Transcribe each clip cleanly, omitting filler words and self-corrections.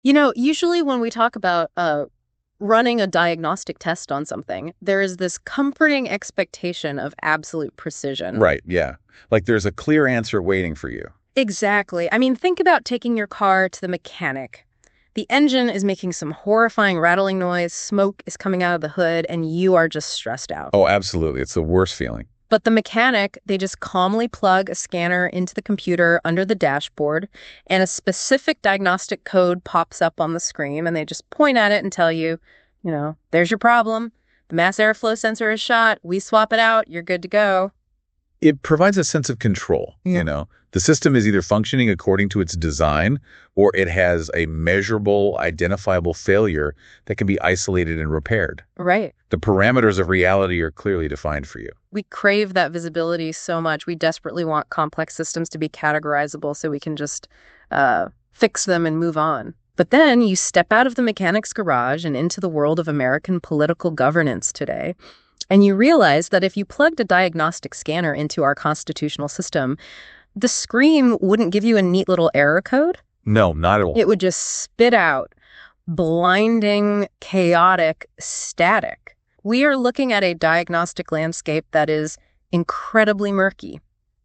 Usually when we talk about running a diagnostic test on something, there is this comforting expectation of absolute precision. Right, yeah. Like there's a clear answer waiting for you. Exactly. I mean, think about taking your car to the mechanic. The engine is making some horrifying rattling noise, smoke is coming out of the hood, and you are just stressed out. Oh, absolutely. It's the worst feeling. But the mechanic, they just calmly plug a scanner into the computer under the dashboard, and a specific diagnostic code pops up on the screen, and they just point at it and tell you, there's your problem. The mass airflow sensor is shot. We swap it out. You're good to go. It provides a sense of control, The system is either functioning according to its design or it has a measurable, identifiable failure that can be isolated and repaired. Right. The parameters of reality are clearly defined for you. We crave that visibility so much. We desperately want complex systems to be categorizable so we can just fix them and move on. But then you step out of the mechanic's garage and into the world of American political governance today, and you realize that if you plugged a diagnostic scanner into our constitutional system, the screen wouldn't give you a neat little error code. No, not at all. It would just spit out blinding, chaotic, static. We are looking at a diagnostic landscape that is incredibly murky.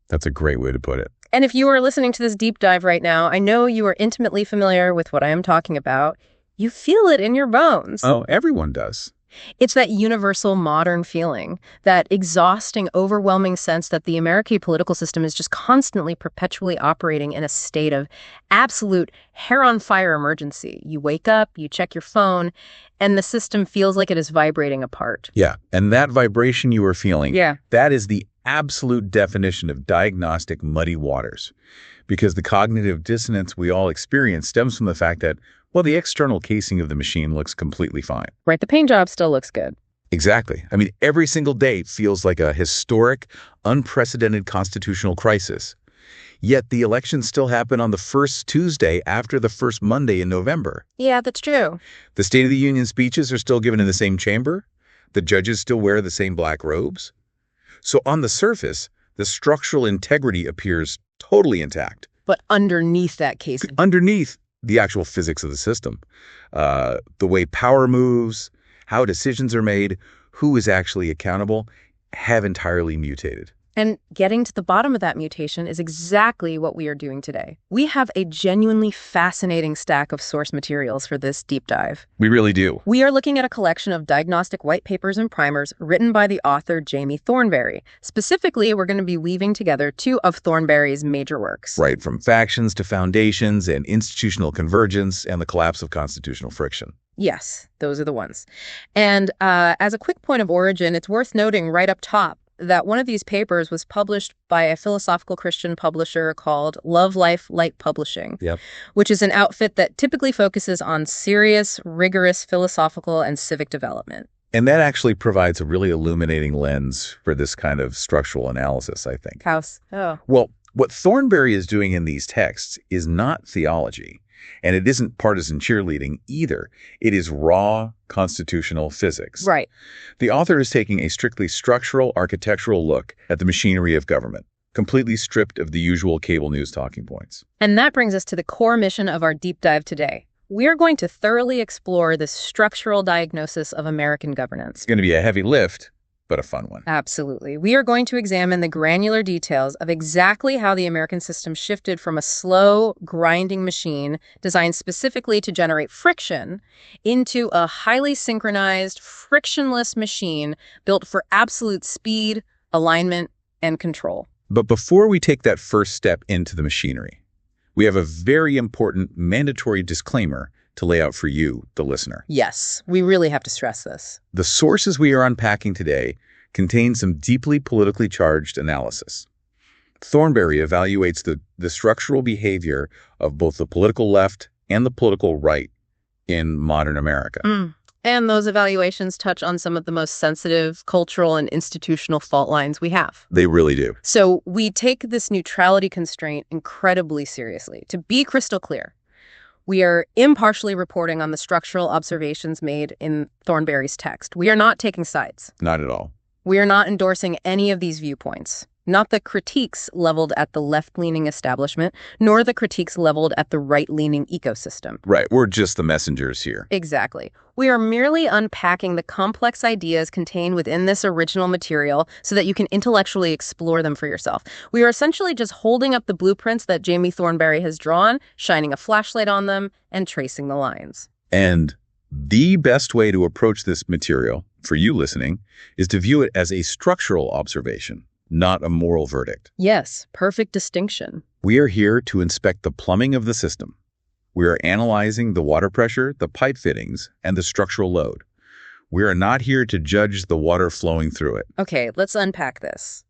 That's a great way to put it. And if you are listening to this deep dive right now, I know you are intimately familiar with what I am talking about. You feel it in your bones. Oh, everyone does. It's that universal modern feeling, that exhausting, overwhelming sense that the American political system is just constantly, perpetually operating in a state of absolute hair-on-fire emergency. You wake up, you check your phone, and the system feels like it is vibrating apart. Yeah, and that vibration you are feeling, Yeah. that is the absolute definition of diagnostic muddy waters. Because the cognitive dissonance we all experience stems from the fact that, well, the external casing of the machine looks completely fine. Right, the paint job still looks good. Exactly. I mean, every single day feels like a historic, unprecedented constitutional crisis. Yet the elections still happen on the first Tuesday after the first Monday in November. Yeah, that's true. The State of the Union speeches are still given in the same chamber. The judges still wear the same black robes. So on the surface, the structural integrity appears totally intact. But underneath that casing. Underneath the actual physics of the system, the way power moves, how decisions are made, who is actually accountable, have entirely mutated. And getting to the bottom of that mutation is exactly what we are doing today. We have a genuinely fascinating stack of source materials for this deep dive. We really do. We are looking at a collection of diagnostic white papers and primers written by the author Jamie Thornberry. Specifically, we're going to be weaving together two of Thornberry's major works. Right, from factions to foundations and institutional convergence and the collapse of constitutional friction. Yes, those are the ones. And as a quick point of origin, it's worth noting right up top that one of these papers was published by a philosophical Christian publisher called Love Life Light Publishing, which is an outfit that typically focuses on serious, rigorous philosophical and civic development. And that actually provides a really illuminating lens for this kind of structural analysis, I think. Oh. Well, what Thornberry is doing in these texts is not theology, and it isn't partisan cheerleading either. It is raw constitutional physics. Right. The author is taking a strictly structural, architectural look at the machinery of government, completely stripped of the usual cable news talking points. And that brings us to the core mission of our deep dive today. We are going to thoroughly explore the structural diagnosis of American governance. It's going to be a heavy lift, but a fun one. Absolutely. We are going to examine the granular details of exactly how the American system shifted from a slow, grinding machine designed specifically to generate friction into a highly synchronized, frictionless machine built for absolute speed, alignment, and control. But before we take that first step into the machinery, we have a very important mandatory disclaimer to lay out for you, the listener. Yes, we really have to stress this. The sources we are unpacking today contain some deeply politically charged analysis. Thornberry evaluates the structural behavior of both the political left and the political right in modern America. And those evaluations touch on some of the most sensitive cultural and institutional fault lines we have. They really do. So we take this neutrality constraint incredibly seriously. To be crystal clear, we are impartially reporting on the structural observations made in Thornberry's text. We are not taking sides. Not at all. We are not endorsing any of these viewpoints. Not the critiques leveled at the left-leaning establishment, nor the critiques leveled at the right-leaning ecosystem. Right, we're just the messengers here. Exactly. We are merely unpacking the complex ideas contained within this original material so that you can intellectually explore them for yourself. We are essentially just holding up the blueprints that Jamie Thornberry has drawn, shining a flashlight on them, and tracing the lines. And the best way to approach this material, for you listening, is to view it as a structural observation, not a moral verdict. Yes, perfect distinction. We are here to inspect the plumbing of the system. We are analyzing the water pressure, the pipe fittings, and the structural load. We are not here to judge the water flowing through it. Okay, let's unpack this.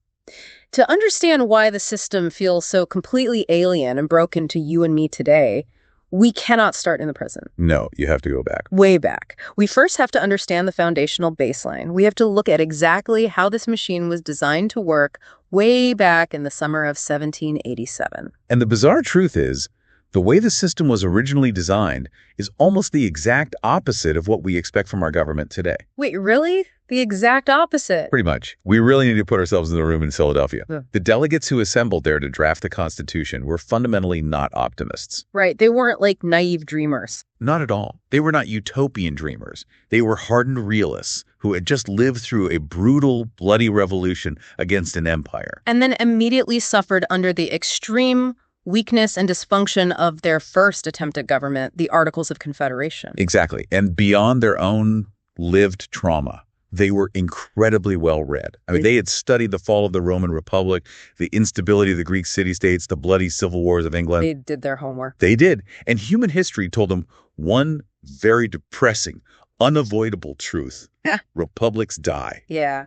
To understand why the system feels so completely alien and broken to you and me today, we cannot start in the present. No, you have to go back. Way back. We first have to understand the foundational baseline. We have to look at exactly how this machine was designed to work way back in the summer of 1787. And the bizarre truth is, the way the system was originally designed is almost the exact opposite of what we expect from our government today. Wait, really? The exact opposite? Pretty much. We really need to put ourselves in the room in Philadelphia. Yeah. The delegates who assembled there to draft the Constitution were fundamentally not optimists. Right, they weren't like naive dreamers. Not at all. They were not utopian dreamers. They were hardened realists who had just lived through a brutal, bloody revolution against an empire. And then immediately suffered under the extreme weakness and dysfunction of their first attempt at government, the Articles of Confederation. Exactly. And beyond their own lived trauma, they were incredibly well-read. I mean, they had studied the fall of the Roman Republic, the instability of the Greek city-states, the bloody civil wars of England. They did their homework. They did. And human history told them one very depressing, unavoidable truth. Republics die. Yeah.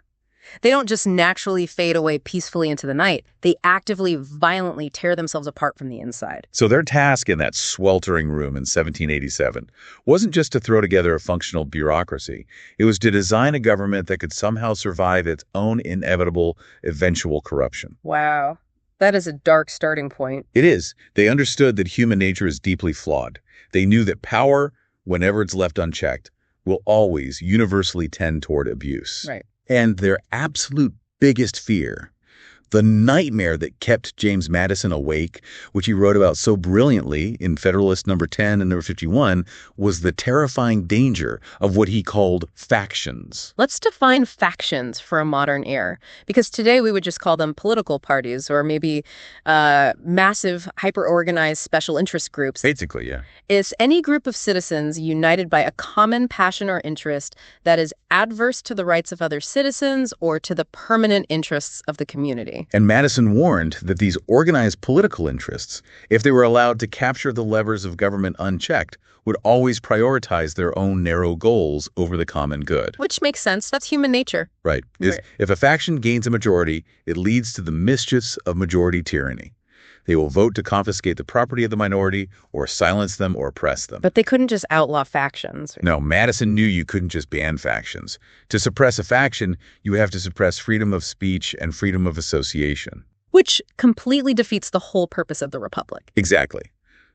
They don't just naturally fade away peacefully into the night. They actively, violently tear themselves apart from the inside. So their task in that sweltering room in 1787 wasn't just to throw together a functional bureaucracy. It was to design a government that could somehow survive its own inevitable, eventual corruption. Wow. That is a dark starting point. It is. They understood that human nature is deeply flawed. They knew that power, whenever it's left unchecked, will always universally tend toward abuse. Right. And their absolute biggest fear, the nightmare that kept James Madison awake, which he wrote about so brilliantly in Federalist number 10 and number 51, was the terrifying danger of what he called factions. Let's define factions for a modern era, because today we would just call them political parties or maybe massive, hyper-organized special interest groups. Basically, yeah. It's any group of citizens united by a common passion or interest that is adverse to the rights of other citizens or to the permanent interests of the community. And Madison warned that these organized political interests, if they were allowed to capture the levers of government unchecked, would always prioritize their own narrow goals over the common good. Which makes sense. That's human nature. Right. If a faction gains a majority, it leads to the mischiefs of majority tyranny. They will vote to confiscate the property of the minority or silence them or oppress them. But they couldn't just outlaw factions. No, Madison knew you couldn't just ban factions. To suppress a faction, you would have to suppress freedom of speech and freedom of association. Which completely defeats the whole purpose of the Republic. Exactly.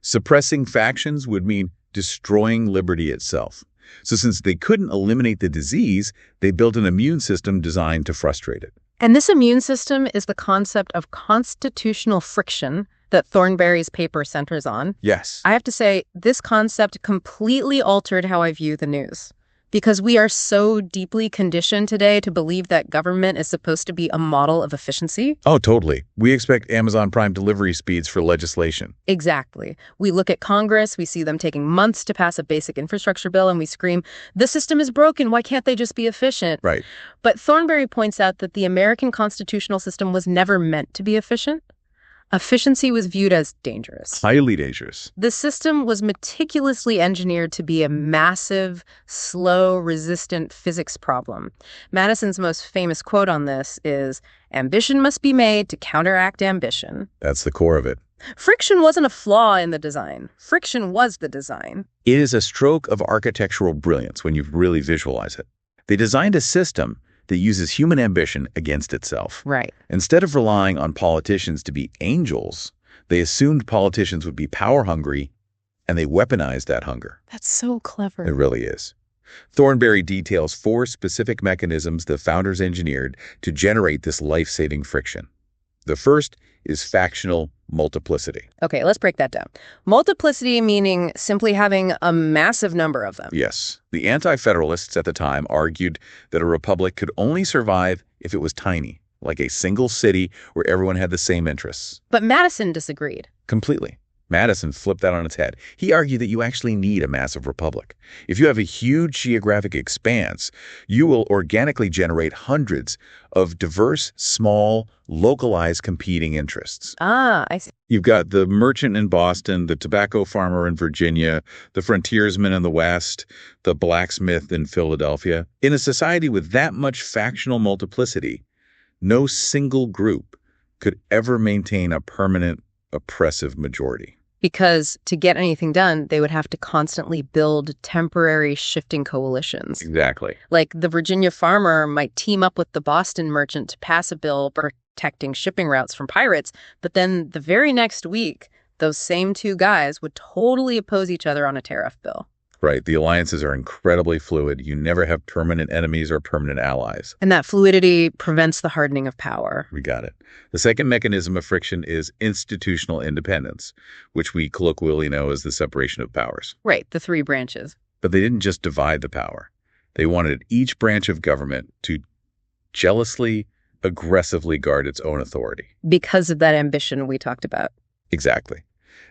Suppressing factions would mean destroying liberty itself. So since they couldn't eliminate the disease, they built an immune system designed to frustrate it. And this immune system is the concept of constitutional friction that Thornberry's paper centers on. Yes. I have to say, this concept completely altered how I view the news. Because we are so deeply conditioned today to believe that government is supposed to be a model of efficiency. Oh, totally. We expect Amazon Prime delivery speeds for legislation. Exactly. We look at Congress, we see them taking months to pass a basic infrastructure bill, and we scream, the system is broken, why can't they just be efficient? Right. But Thornberry points out that the American constitutional system was never meant to be efficient. Efficiency was viewed as dangerous. Highly dangerous. The system was meticulously engineered to be a massive, slow, resistant physics problem. Madison's most famous quote on this is, "Ambition must be made to counteract ambition." That's the core of it. Friction wasn't a flaw in the design. Friction was the design. It is a stroke of architectural brilliance when you really visualize it. They designed a system that uses human ambition against itself. Right. Instead of relying on politicians to be angels, they assumed politicians would be power-hungry, and they weaponized that hunger. That's so clever. It really is. Thornberry details 4 specific mechanisms the founders engineered to generate this life-saving friction. The first is factional multiplicity. Okay, let's break that down. Multiplicity meaning simply having a massive number of them. Yes, the anti-federalists at the time argued that a republic could only survive if it was tiny, like a single city where everyone had the same interests. But Madison disagreed. Completely. Madison flipped that on its head. He argued that you actually need a massive republic. If you have a huge geographic expanse, you will organically generate hundreds of diverse, small, localized competing interests. Ah, I see. You've got the merchant in Boston, the tobacco farmer in Virginia, the frontiersman in the West, the blacksmith in Philadelphia. In a society with that much factional multiplicity, no single group could ever maintain a permanent, oppressive majority. Because to get anything done, they would have to constantly build temporary shifting coalitions. Exactly. Like the Virginia farmer might team up with the Boston merchant to pass a bill protecting shipping routes from pirates, but then the very next week, those same two guys would totally oppose each other on a tariff bill. Right. The alliances are incredibly fluid. You never have permanent enemies or permanent allies. And that fluidity prevents the hardening of power. We got it. The second mechanism of friction is institutional independence, which we colloquially know as the separation of powers. Right, the three branches. But they didn't just divide the power. They wanted each branch of government to jealously, aggressively guard its own authority. Because of that ambition we talked about. Exactly.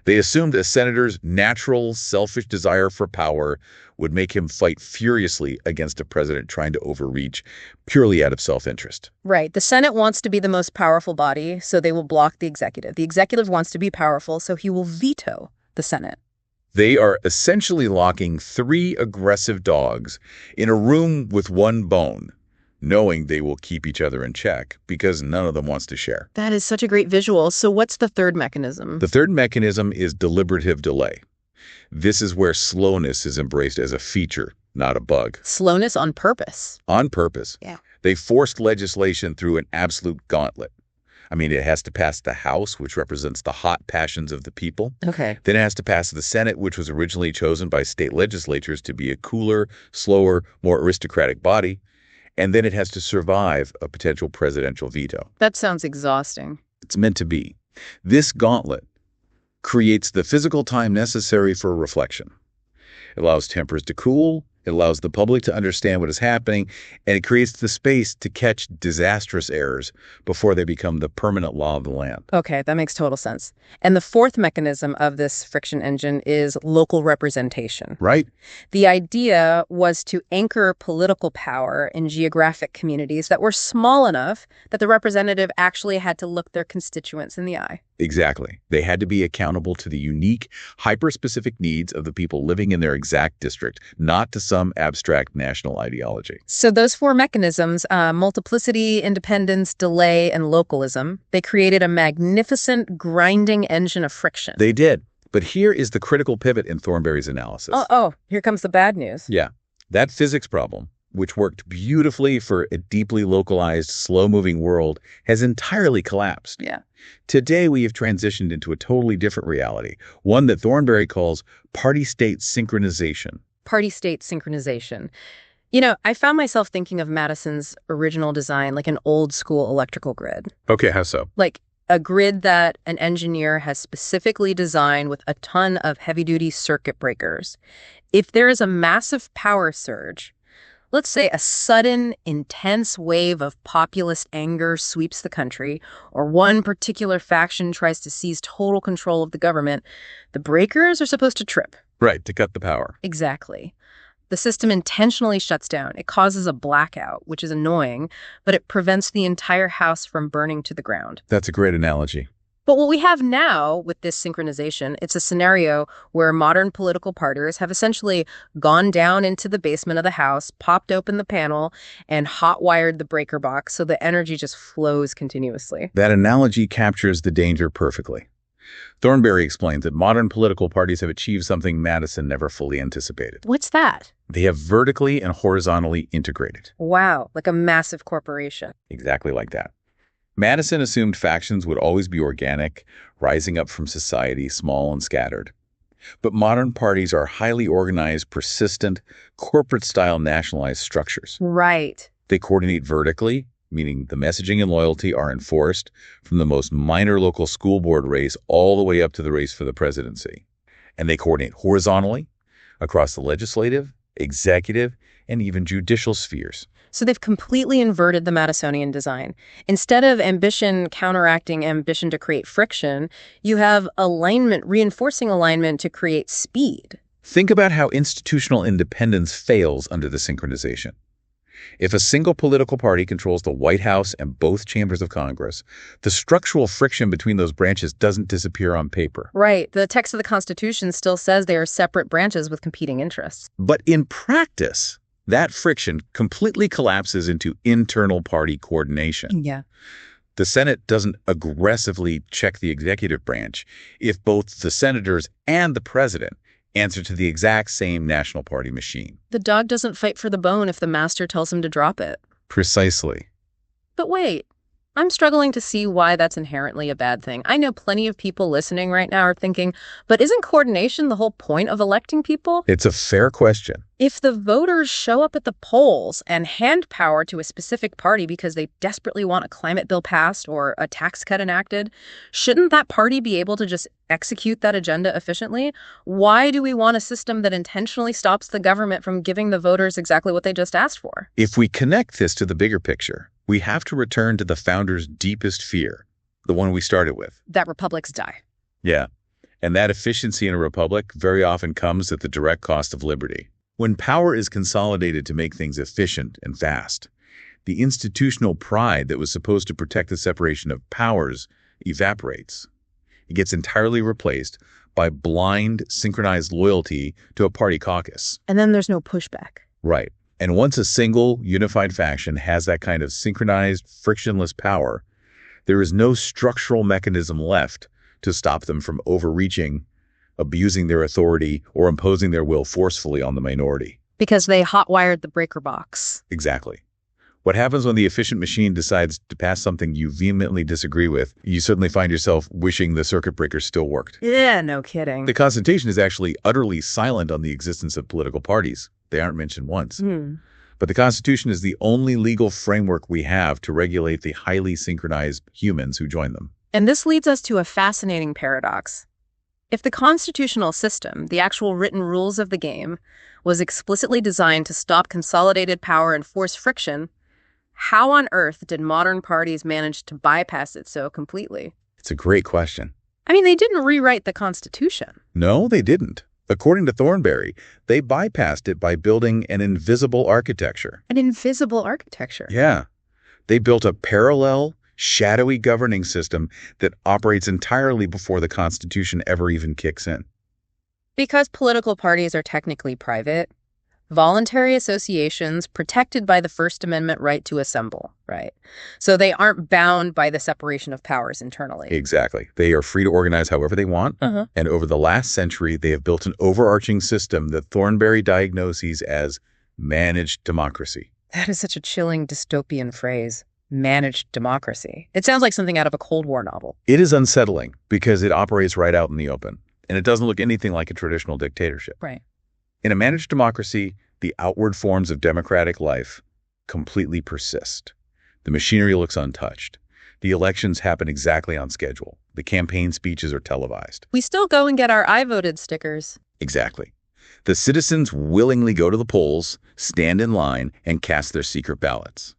They assumed a senator's natural, selfish desire for power would make him fight furiously against a president trying to overreach purely out of self-interest. Right. The Senate wants to be the most powerful body, so they will block the executive. The executive wants to be powerful, so he will veto the Senate. They are essentially locking three aggressive dogs in a room with one bone, knowing they will keep each other in check because none of them wants to share. That is such a great visual. So what's the third mechanism? The third mechanism is deliberative delay. This is where slowness is embraced as a feature, not a bug. Slowness on purpose. On purpose. Yeah. They forced legislation through an absolute gauntlet. I mean, it has to pass the House, which represents the hot passions of the people. Okay. Then it has to pass the Senate, which was originally chosen by state legislatures to be a cooler, slower, more aristocratic body. And then it has to survive a potential presidential veto. That sounds exhausting. It's meant to be. This gauntlet creates the physical time necessary for reflection. It allows tempers to cool. It allows the public to understand what is happening, and it creates the space to catch disastrous errors before they become the permanent law of the land. Okay, that makes total sense. And the fourth mechanism of this friction engine is local representation. Right? The idea was to anchor political power in geographic communities that were small enough that the representative actually had to look their constituents in the eye. Exactly. They had to be accountable to the unique, hyper-specific needs of the people living in their exact district, not to some abstract national ideology. So those four mechanisms, multiplicity, independence, delay, and localism, they created a magnificent grinding engine of friction. They did. But here is the critical pivot in Thornberry's analysis. Oh, here comes the bad news. Yeah. That physics problem, which worked beautifully for a deeply localized, slow-moving world, has entirely collapsed. Yeah. Today, we have transitioned into a totally different reality, one that Thornberry calls party-state synchronization. Party-state synchronization. You know, I found myself thinking of Madison's original design like an old-school electrical grid. Okay, how so? Like a grid that an engineer has specifically designed with a ton of heavy-duty circuit breakers. If there is a massive power surge, let's say a sudden, intense wave of populist anger sweeps the country, or one particular faction tries to seize total control of the government, the breakers are supposed to trip. Right, to cut the power. Exactly. The system intentionally shuts down. It causes a blackout, which is annoying, but it prevents the entire house from burning to the ground. That's a great analogy. But what we have now with this synchronization, it's a scenario where modern political parties have essentially gone down into the basement of the house, popped open the panel, and hot-wired the breaker box so the energy just flows continuously. That analogy captures the danger perfectly. Thornberry explains that modern political parties have achieved something Madison never fully anticipated. What's that? They have vertically and horizontally integrated. Wow, like a massive corporation. Exactly like that. Madison assumed factions would always be organic, rising up from society, small and scattered. But modern parties are highly organized, persistent, corporate-style nationalized structures. Right. They coordinate vertically, meaning the messaging and loyalty are enforced from the most minor local school board race all the way up to the race for the presidency. And they coordinate horizontally across the legislative, executive, and even judicial spheres. So they've completely inverted the Madisonian design. Instead of ambition counteracting ambition to create friction, you have alignment reinforcing alignment to create speed. Think about how institutional independence fails under the synchronization. If a single political party controls the White House and both chambers of Congress, the structural friction between those branches doesn't disappear on paper. Right. The text of the Constitution still says they are separate branches with competing interests. But in practice, that friction completely collapses into internal party coordination. Yeah. The Senate doesn't aggressively check the executive branch if both the senators and the president answer to the exact same national party machine. The dog doesn't fight for the bone if the master tells him to drop it. Precisely. But wait, I'm struggling to see why that's inherently a bad thing. I know plenty of people listening right now are thinking, but isn't coordination the whole point of electing people? It's a fair question. If the voters show up at the polls and hand power to a specific party because they desperately want a climate bill passed or a tax cut enacted, shouldn't that party be able to just execute that agenda efficiently? Why do we want a system that intentionally stops the government from giving the voters exactly what they just asked for? If we connect this to the bigger picture, we have to return to the founders' deepest fear, the one we started with. That republics die. Yeah. And that efficiency in a republic very often comes at the direct cost of liberty. When power is consolidated to make things efficient and fast, the institutional pride that was supposed to protect the separation of powers evaporates. It gets entirely replaced by blind, synchronized loyalty to a party caucus. And then there's no pushback. Right. And once a single, unified faction has that kind of synchronized, frictionless power, there is no structural mechanism left to stop them from overreaching, abusing their authority, or imposing their will forcefully on the minority. Because they hot-wired the breaker box. Exactly. What happens when the efficient machine decides to pass something you vehemently disagree with? You suddenly find yourself wishing the circuit breaker still worked. Yeah, no kidding. The Constitution is actually utterly silent on the existence of political parties. They aren't mentioned once. But the Constitution is the only legal framework we have to regulate the highly synchronized humans who join them. And this leads us to a fascinating paradox. If the constitutional system, the actual written rules of the game, was explicitly designed to stop consolidated power and force friction, how on earth did modern parties manage to bypass it so completely? It's a great question. I mean, they didn't rewrite the Constitution. No, they didn't. According to Thornberry, they bypassed it by building an invisible architecture. An invisible architecture? Yeah. They built a parallel, shadowy governing system that operates entirely before the Constitution ever even kicks in. Because political parties are technically private, voluntary associations protected by the First Amendment right to assemble, right? So they aren't bound by the separation of powers internally. Exactly. They are free to organize however they want. And over the last century, they have built an overarching system that Thornberry diagnoses as managed democracy. That is such a chilling dystopian phrase. Managed democracy. It sounds like something out of a Cold War novel. It is unsettling because it operates right out in the open, and it doesn't look anything like a traditional dictatorship. Right. In a managed democracy, the outward forms of democratic life completely persist. The machinery looks untouched. The elections happen exactly on schedule. The campaign speeches are televised. We still go and get our I voted stickers. Exactly. The citizens willingly go to the polls, stand in line, and cast their secret ballots.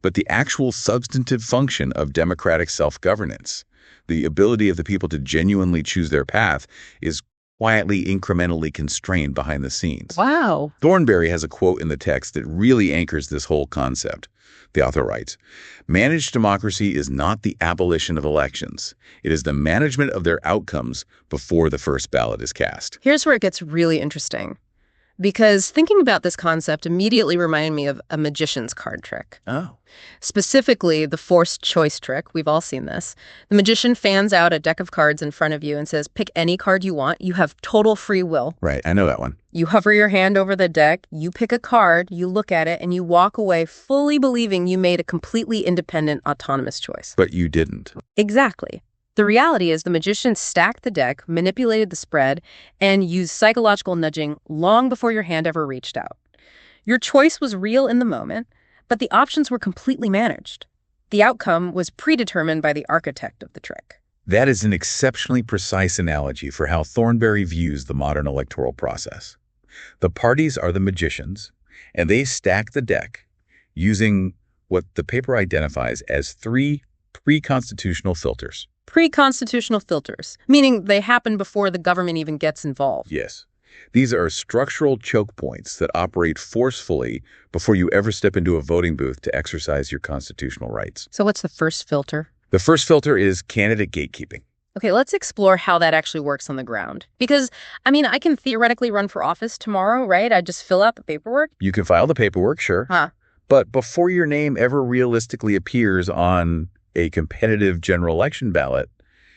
But the actual substantive function of democratic self-governance, the ability of the people to genuinely choose their path, is quietly, incrementally constrained behind the scenes. Wow. Thornberry has a quote in the text that really anchors this whole concept. The author writes, "Managed democracy is not the abolition of elections. It is the management of their outcomes before the first ballot is cast." Here's where it gets really interesting. Because thinking about this concept immediately reminded me of a magician's card trick. Oh. Specifically, the forced choice trick. We've all seen this. The magician fans out a deck of cards in front of you and says, pick any card you want. You have total free will. Right, I know that one. You hover your hand over the deck, you pick a card, you look at it, and you walk away fully believing you made a completely independent, autonomous choice. But you didn't. Exactly. The reality is the magician stacked the deck, manipulated the spread, and used psychological nudging long before your hand ever reached out. Your choice was real in the moment, but the options were completely managed. The outcome was predetermined by the architect of the trick. That is an exceptionally precise analogy for how Thornberry views the modern electoral process. The parties are the magicians, and they stack the deck using what the paper identifies as 3 pre-constitutional filters. Pre-constitutional filters, meaning they happen before the government even gets involved. Yes. These are structural choke points that operate forcefully before you ever step into a voting booth to exercise your constitutional rights. So what's the first filter? The first filter is candidate gatekeeping. Okay, let's explore how that actually works on the ground. Because, I can theoretically run for office tomorrow, right? I just fill out the paperwork. You can file the paperwork, sure. But before your name ever realistically appears on a competitive general election ballot,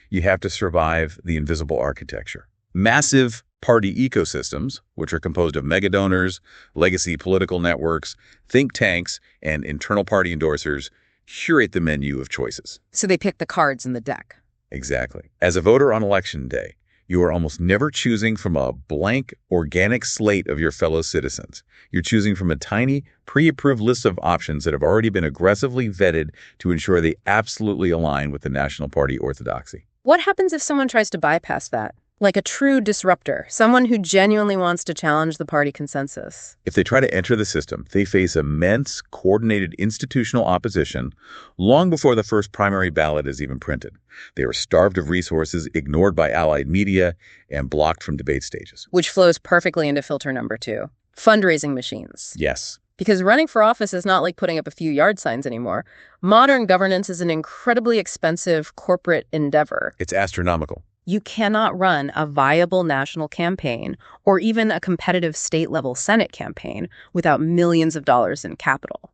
you have to survive the invisible architecture. Massive party ecosystems, which are composed of mega donors, legacy political networks, think tanks, and internal party endorsers, curate the menu of choices. So they pick the cards in the deck. Exactly. As a voter on election day, you are almost never choosing from a blank, organic slate of your fellow citizens. You're choosing from a tiny, pre-approved list of options that have already been aggressively vetted to ensure they absolutely align with the national party orthodoxy. What happens if someone tries to bypass that? Like a true disruptor, someone who genuinely wants to challenge the party consensus. If they try to enter the system, they face immense, coordinated institutional opposition long before the first primary ballot is even printed. They are starved of resources, ignored by allied media, and blocked from debate stages. Which flows perfectly into filter number 2, fundraising machines. Yes. Because running for office is not like putting up a few yard signs anymore. Modern governance is an incredibly expensive corporate endeavor. It's astronomical. You cannot run a viable national campaign or even a competitive state-level Senate campaign without millions of dollars in capital.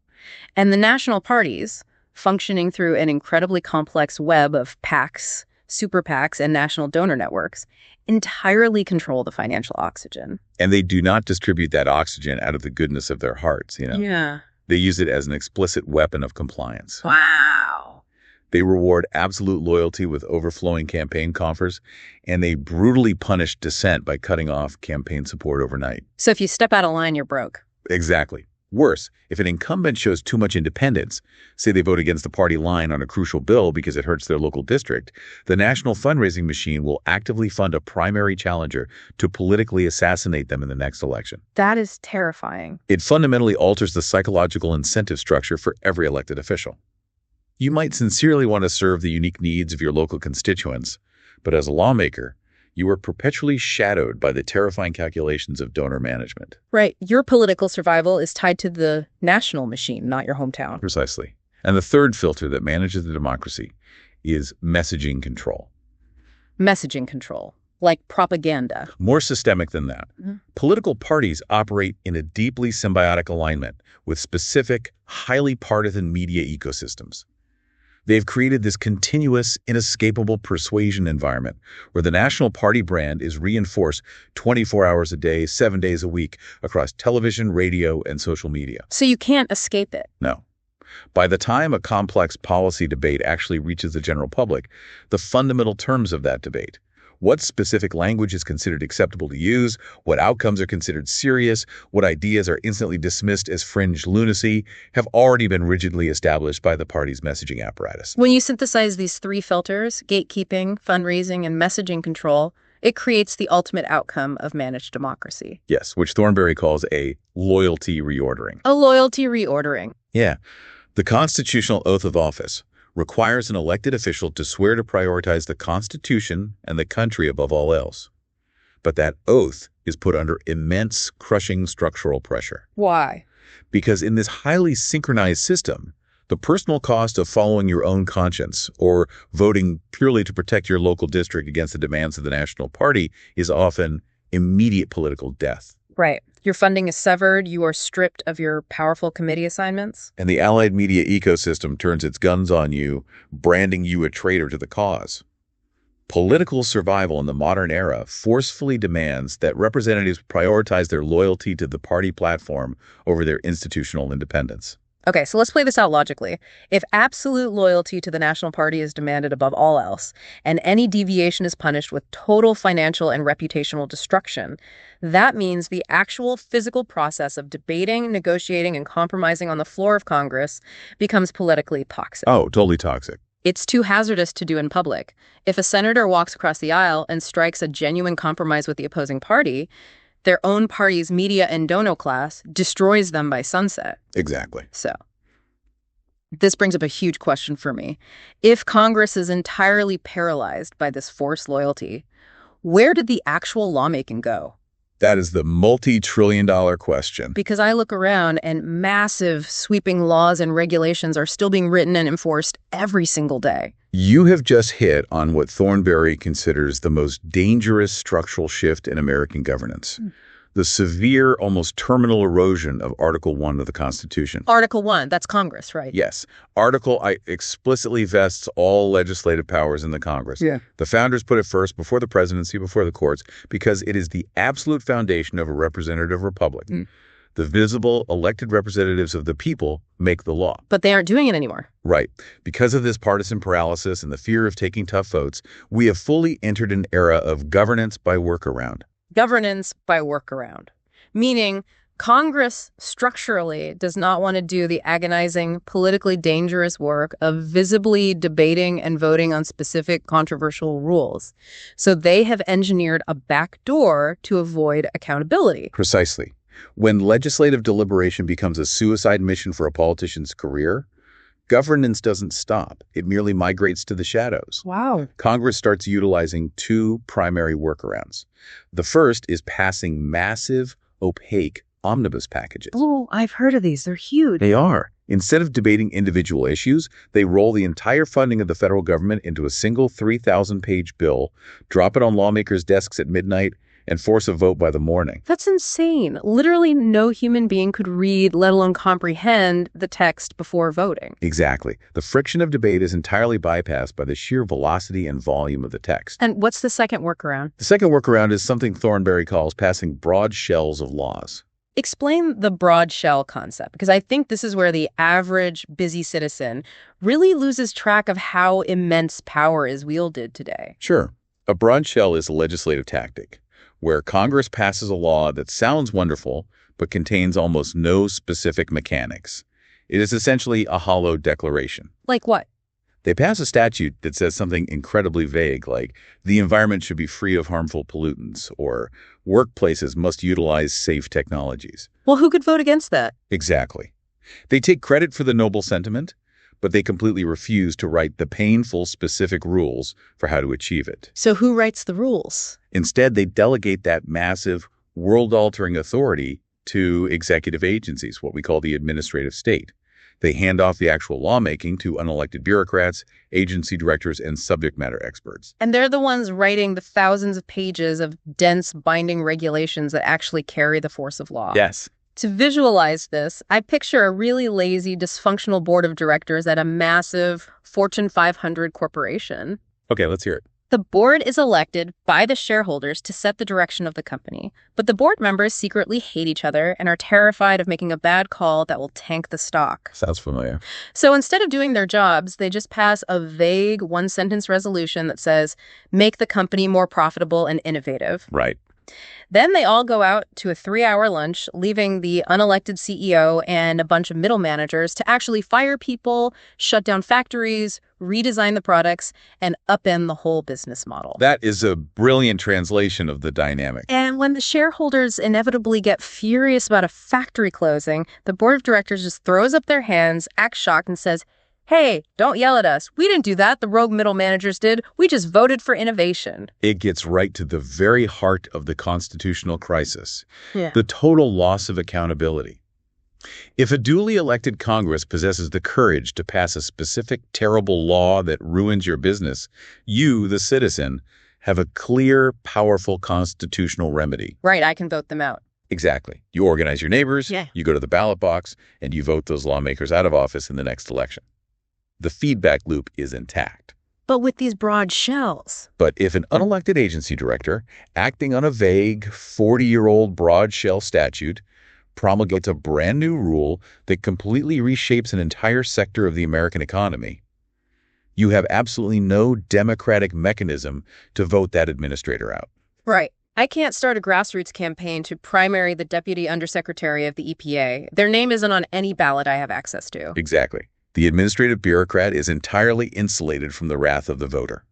And the national parties, functioning through an incredibly complex web of PACs, super PACs, and national donor networks, entirely control the financial oxygen. And they do not distribute that oxygen out of the goodness of their hearts, Yeah. They use it as an explicit weapon of compliance. Wow. They reward absolute loyalty with overflowing campaign coffers, and they brutally punish dissent by cutting off campaign support overnight. So if you step out of line, you're broke. Exactly. Worse, if an incumbent shows too much independence, say they vote against the party line on a crucial bill because it hurts their local district, the national fundraising machine will actively fund a primary challenger to politically assassinate them in the next election. That is terrifying. It fundamentally alters the psychological incentive structure for every elected official. You might sincerely want to serve the unique needs of your local constituents, but as a lawmaker, you are perpetually shadowed by the terrifying calculations of donor management. Right. Your political survival is tied to the national machine, not your hometown. Precisely. And the third filter that manages the democracy is messaging control. Messaging control, like propaganda. More systemic than that. Political parties operate in a deeply symbiotic alignment with specific, highly partisan media ecosystems. They've created this continuous, inescapable persuasion environment where the national party brand is reinforced 24 hours a day, 7 days a week across television, radio, and social media. So you can't escape it. No. By the time a complex policy debate actually reaches the general public, the fundamental terms of that debate, what specific language is considered acceptable to use, what outcomes are considered serious, what ideas are instantly dismissed as fringe lunacy, have already been rigidly established by the party's messaging apparatus. When you synthesize these 3 filters, gatekeeping, fundraising, and messaging control, it creates the ultimate outcome of managed democracy. Yes, which Thornberry calls a loyalty reordering. A loyalty reordering. Yeah. The constitutional oath of office requires an elected official to swear to prioritize the Constitution and the country above all else. But that oath is put under immense, crushing structural pressure. Why? Because in this highly synchronized system, the personal cost of following your own conscience or voting purely to protect your local district against the demands of the national party is often immediate political death. Right. Your funding is severed, you are stripped of your powerful committee assignments. And the allied media ecosystem turns its guns on you, branding you a traitor to the cause. Political survival in the modern era forcefully demands that representatives prioritize their loyalty to the party platform over their institutional independence. Okay, so let's play this out logically. If absolute loyalty to the national party is demanded above all else, and any deviation is punished with total financial and reputational destruction, that means the actual physical process of debating, negotiating, and compromising on the floor of Congress becomes politically toxic. Oh, totally toxic. It's too hazardous to do in public. If a senator walks across the aisle and strikes a genuine compromise with the opposing party, their own party's media and dono class destroys them by sunset. Exactly. So, this brings up a huge question for me. If Congress is entirely paralyzed by this forced loyalty, where did the actual lawmaking go? That is the multi-trillion-dollar question. Because I look around and massive sweeping laws and regulations are still being written and enforced every single day. You have just hit on what Thornberry considers the most dangerous structural shift in American governance. The severe, almost terminal erosion of Article 1 of the Constitution. Article 1, that's Congress, right? Yes. Article I explicitly vests all legislative powers in the Congress. Yeah. The founders put it first before the presidency, before the courts, because it is the absolute foundation of a representative republic. The visible, elected representatives of the people make the law. But they aren't doing it anymore. Right. Because of this partisan paralysis and the fear of taking tough votes, we have fully entered an era of governance by workaround. Governance by workaround, meaning Congress structurally does not want to do the agonizing, politically dangerous work of visibly debating and voting on specific controversial rules. So they have engineered a back door to avoid accountability. Precisely. When legislative deliberation becomes a suicide mission for a politician's career, governance doesn't stop. It merely migrates to the shadows. Wow. Congress starts utilizing two primary workarounds. The first is passing massive, opaque omnibus packages. Oh, I've heard of these. They're huge. They are. Instead of debating individual issues, they roll the entire funding of the federal government into a single 3,000-page bill, drop it on lawmakers' desks at midnight, and force a vote by the morning. That's insane. Literally no human being could read, let alone comprehend, the text before voting. Exactly. The friction of debate is entirely bypassed by the sheer velocity and volume of the text. And what's the second workaround? The second workaround is something Thornberry calls passing broad shells of laws. Explain the broad shell concept, because I think this is where the average busy citizen really loses track of how immense power is wielded today. Sure. A broad shell is a legislative tactic where Congress passes a law that sounds wonderful but contains almost no specific mechanics. It is essentially a hollow declaration. Like what? They pass a statute that says something incredibly vague, like the environment should be free of harmful pollutants, or workplaces must utilize safe technologies. Well, who could vote against that? Exactly. They take credit for the noble sentiment, but they completely refuse to write the painful, specific rules for how to achieve it. So who writes the rules? Instead, they delegate that massive, world-altering authority to executive agencies, what we call the administrative state. They hand off the actual lawmaking to unelected bureaucrats, agency directors, and subject matter experts. And they're the ones writing the thousands of pages of dense, binding regulations that actually carry the force of law. Yes. To visualize this, I picture a really lazy, dysfunctional board of directors at a massive Fortune 500 corporation. Okay, let's hear it. The board is elected by the shareholders to set the direction of the company, but the board members secretly hate each other and are terrified of making a bad call that will tank the stock. Sounds familiar. So instead of doing their jobs, they just pass a vague one-sentence resolution that says, make the company more profitable and innovative. Right. Then they all go out to a 3-hour lunch, leaving the unelected CEO and a bunch of middle managers to actually fire people, shut down factories, redesign the products, and upend the whole business model. That is a brilliant translation of the dynamic. And when the shareholders inevitably get furious about a factory closing, the board of directors just throws up their hands, acts shocked, and says, hey, don't yell at us. We didn't do that. The rogue middle managers did. We just voted for innovation. It gets right to the very heart of the constitutional crisis, Yeah. the total loss of accountability. If a duly elected Congress possesses the courage to pass a specific terrible law that ruins your business, you, the citizen, have a clear, powerful constitutional remedy. Right, I can vote them out. Exactly. You organize your neighbors, Yeah. you go to the ballot box, and you vote those lawmakers out of office in the next election. The feedback loop is intact. But with these broad shells. But if an unelected agency director, acting on a vague 40-year-old broad shell statute, promulgates a brand new rule that completely reshapes an entire sector of the American economy. You have absolutely no democratic mechanism to vote that administrator out. Right. I can't start a grassroots campaign to primary the deputy undersecretary of the EPA. Their name isn't on any ballot I have access to. Exactly. The administrative bureaucrat is entirely insulated from the wrath of the voter.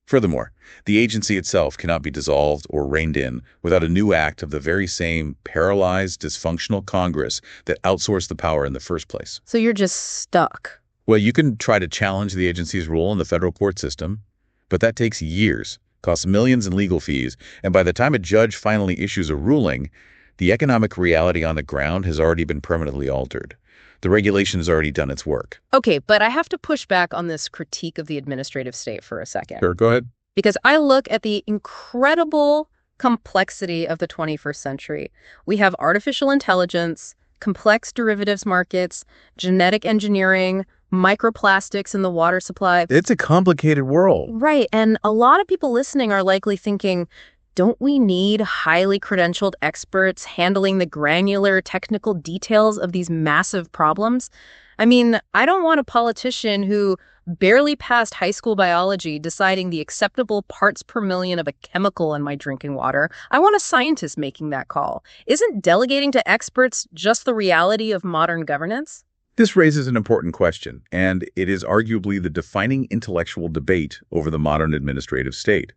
Furthermore, the agency itself cannot be dissolved or reined in without a new act of the very same paralyzed, dysfunctional Congress that outsourced the power in the first place. So you're just stuck. Well, you can try to challenge the agency's role in the federal court system, but that takes years, costs millions in legal fees, and by the time a judge finally issues a ruling, the economic reality on the ground has already been permanently altered. The regulation has already done its work. Okay, but I have to push back on this critique of the administrative state for a second. Sure, go ahead. Because I look at the incredible complexity of the 21st century. We have artificial intelligence, complex derivatives markets, genetic engineering, microplastics in the water supply. It's a complicated world. Right, and a lot of people listening are likely thinking, don't we need highly credentialed experts handling the granular technical details of these massive problems? I mean, I don't want a politician who barely passed high school biology deciding the acceptable parts per million of a chemical in my drinking water. I want a scientist making that call. Isn't delegating to experts just the reality of modern governance? This raises an important question, and it is arguably the defining intellectual debate over the modern administrative state.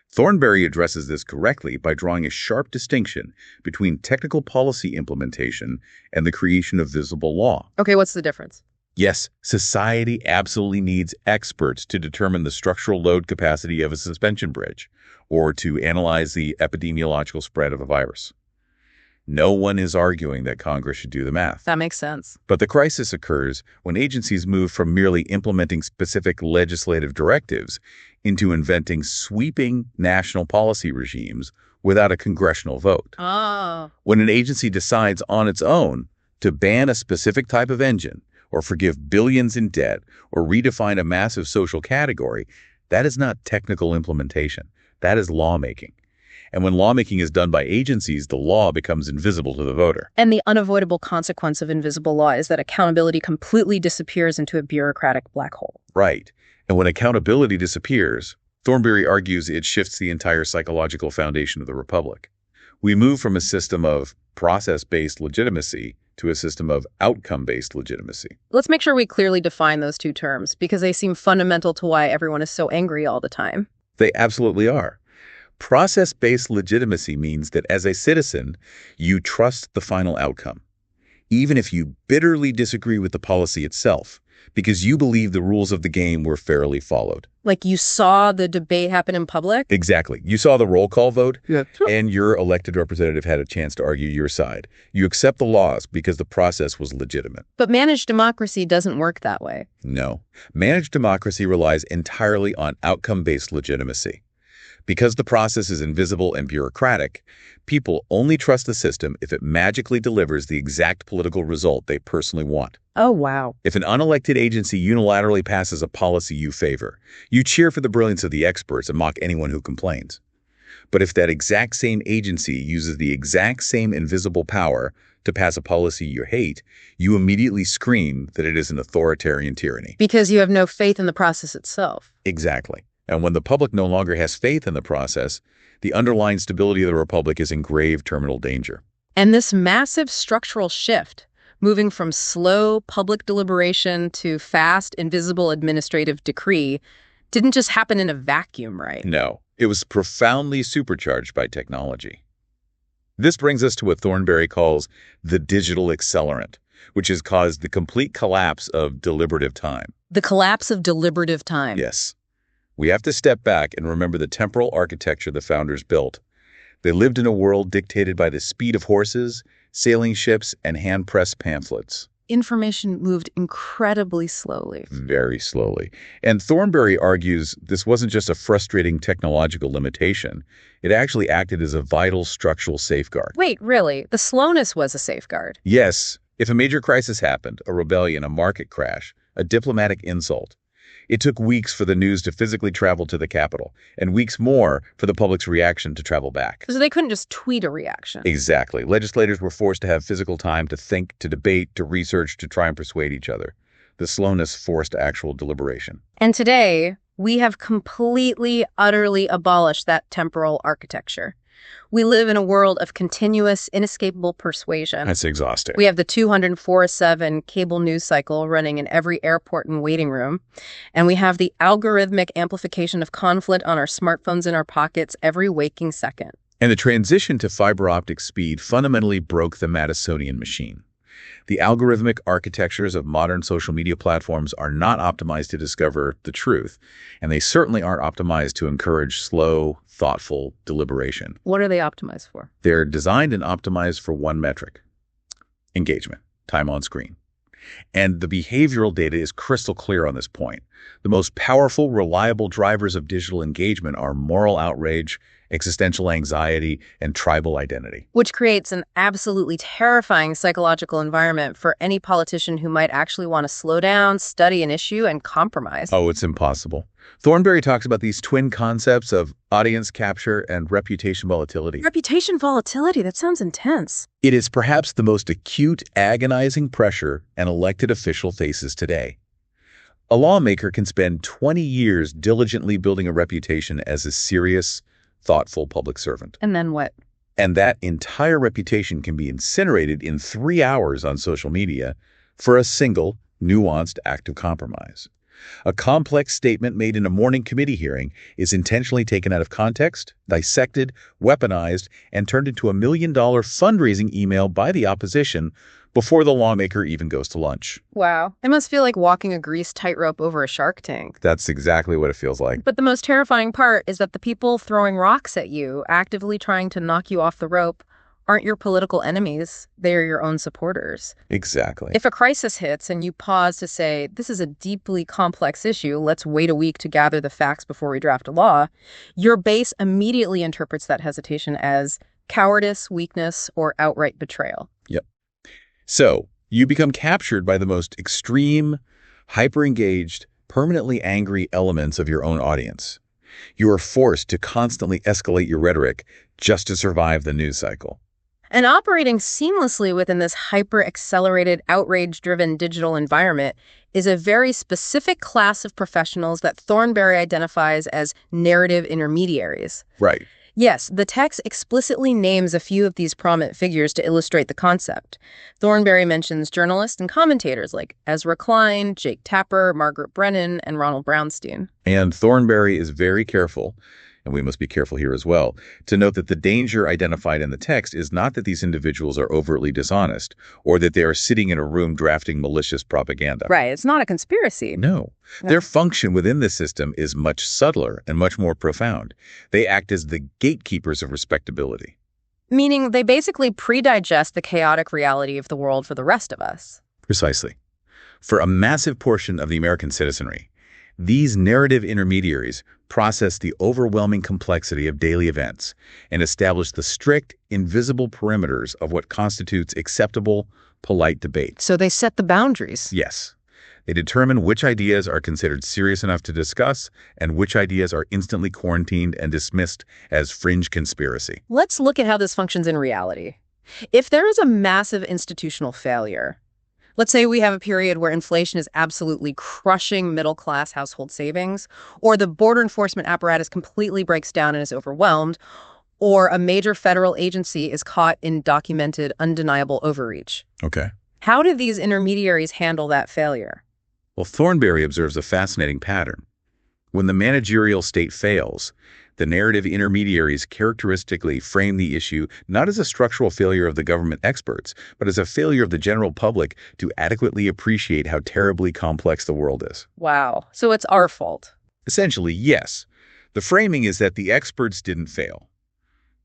Thornberry addresses this correctly by drawing a sharp distinction between technical policy implementation and the creation of visible law. Okay, what's the difference? Yes, society absolutely needs experts to determine the structural load capacity of a suspension bridge or to analyze the epidemiological spread of a virus. No one is arguing that Congress should do the math. That makes sense. But the crisis occurs when agencies move from merely implementing specific legislative directives into inventing sweeping national policy regimes without a congressional vote. Oh. When an agency decides on its own to ban a specific type of engine or forgive billions in debt or redefine a massive social category, that is not technical implementation. That is lawmaking. And when lawmaking is done by agencies, the law becomes invisible to the voter. And the unavoidable consequence of invisible law is that accountability completely disappears into a bureaucratic black hole. Right. And when accountability disappears, Thornberry argues it shifts the entire psychological foundation of the republic. We move from a system of process-based legitimacy to a system of outcome-based legitimacy. Let's make sure we clearly define those two terms, because they seem fundamental to why everyone is so angry all the time. They absolutely are. Process-based legitimacy means that as a citizen, you trust the final outcome, even if you bitterly disagree with the policy itself, because you believe the rules of the game were fairly followed. Like you saw the debate happen in public? Exactly. You saw the roll call vote, and your elected representative had a chance to argue your side. You accept the laws because the process was legitimate. But managed democracy doesn't work that way. No. Managed democracy relies entirely on outcome-based legitimacy. Because the process is invisible and bureaucratic, people only trust the system if it magically delivers the exact political result they personally want. Oh, wow. If an unelected agency unilaterally passes a policy you favor, you cheer for the brilliance of the experts and mock anyone who complains. But if that exact same agency uses the exact same invisible power to pass a policy you hate, you immediately scream that it is an authoritarian tyranny. Because you have no faith in the process itself. Exactly. And when the public no longer has faith in the process, the underlying stability of the republic is in grave terminal danger. And this massive structural shift, moving from slow public deliberation to fast, invisible administrative decree, didn't just happen in a vacuum, right? No, it was profoundly supercharged by technology. This brings us to what Thornberry calls the digital accelerant, which has caused the complete collapse of deliberative time. The collapse of deliberative time. Yes. We have to step back and remember the temporal architecture the founders built. They lived in a world dictated by the speed of horses, sailing ships, and hand-pressed pamphlets. Information moved incredibly slowly. Very slowly. And Thornberry argues this wasn't just a frustrating technological limitation. It actually acted as a vital structural safeguard. Wait, really? The slowness was a safeguard? Yes. If a major crisis happened, a rebellion, a market crash, a diplomatic insult, It took weeks for the news to physically travel to the Capitol, and weeks more for the public's reaction to travel back. So they couldn't just tweet a reaction. Exactly. Legislators were forced to have physical time to think, to debate, to research, to try and persuade each other. The slowness forced actual deliberation. And today, we have completely, utterly abolished that temporal architecture. We live in a world of continuous, inescapable persuasion. That's exhausting. We have the 204/7 cable news cycle running in every airport and waiting room. And we have the algorithmic amplification of conflict on our smartphones in our pockets every waking second. And the transition to fiber optic speed fundamentally broke the Madisonian machine. The algorithmic architectures of modern social media platforms are not optimized to discover the truth, and they certainly aren't optimized to encourage slow, thoughtful deliberation. What are they optimized for? They're designed and optimized for one metric: engagement, time on screen. And the behavioral data is crystal clear on this point. The most powerful, reliable drivers of digital engagement are moral outrage, existential anxiety, and tribal identity. Which creates an absolutely terrifying psychological environment for any politician who might actually want to slow down, study an issue, and compromise. Oh, it's impossible. Thornberry talks about these twin concepts of audience capture and reputation volatility. Reputation volatility, that sounds intense. It is perhaps the most acute, agonizing pressure an elected official faces today. A lawmaker can spend 20 years diligently building a reputation as a serious, thoughtful public servant. And then what? And that entire reputation can be incinerated in 3 hours on social media for a single, nuanced act of compromise. A complex statement made in a morning committee hearing is intentionally taken out of context, dissected, weaponized, and turned into a $1 million fundraising email by the opposition before the lawmaker even goes to lunch. Wow. It must feel like walking a greased tightrope over a shark tank. That's exactly what it feels like. But the most terrifying part is that the people throwing rocks at you, actively trying to knock you off the rope, aren't your political enemies. They are your own supporters. Exactly. If a crisis hits and you pause to say, this is a deeply complex issue, let's wait a week to gather the facts before we draft a law, your base immediately interprets that hesitation as cowardice, weakness, or outright betrayal. Yep. So you become captured by the most extreme, hyper-engaged, permanently angry elements of your own audience. You are forced to constantly escalate your rhetoric just to survive the news cycle. And operating seamlessly within this hyper-accelerated, outrage-driven digital environment is a very specific class of professionals that Thornberry identifies as narrative intermediaries. Right. Yes, the text explicitly names a few of these prominent figures to illustrate the concept. Thornberry mentions journalists and commentators like Ezra Klein, Jake Tapper, Margaret Brennan, and Ronald Brownstein. And Thornberry is very careful, and we must be careful here as well, to note that the danger identified in the text is not that these individuals are overtly dishonest or that they are sitting in a room drafting malicious propaganda. Right, it's not a conspiracy. No. Their function within the system is much subtler and much more profound. They act as the gatekeepers of respectability. Meaning they basically pre-digest the chaotic reality of the world for the rest of us. Precisely. For a massive portion of the American citizenry, these narrative intermediaries process the overwhelming complexity of daily events and establish the strict, invisible perimeters of what constitutes acceptable, polite debate. So they set the boundaries. Yes. They determine which ideas are considered serious enough to discuss and which ideas are instantly quarantined and dismissed as fringe conspiracy. Let's look at how this functions in reality. If there is a massive institutional failure, let's say we have a period where inflation is absolutely crushing middle-class household savings, or the border enforcement apparatus completely breaks down and is overwhelmed, or a major federal agency is caught in documented, undeniable overreach. Okay. How do these intermediaries handle that failure? Well, Thornberry observes a fascinating pattern. When the managerial state fails, the narrative intermediaries characteristically frame the issue not as a structural failure of the government experts, but as a failure of the general public to adequately appreciate how terribly complex the world is. Wow. So it's our fault. Essentially, yes. The framing is that the experts didn't fail.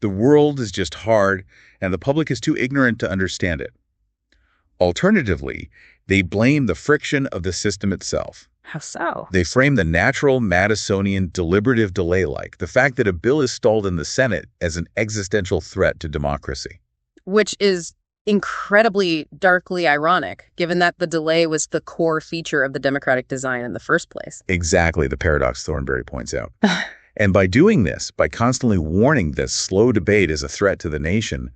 The world is just hard, and the public is too ignorant to understand it. Alternatively, they blame the friction of the system itself. How so? They frame the natural Madisonian deliberative delay like the fact that a bill is stalled in the Senate as an existential threat to democracy. Which is incredibly darkly ironic, given that the delay was the core feature of the democratic design in the first place. Exactly the paradox Thornberry points out. And by doing this, by constantly warning that slow debate is a threat to the nation,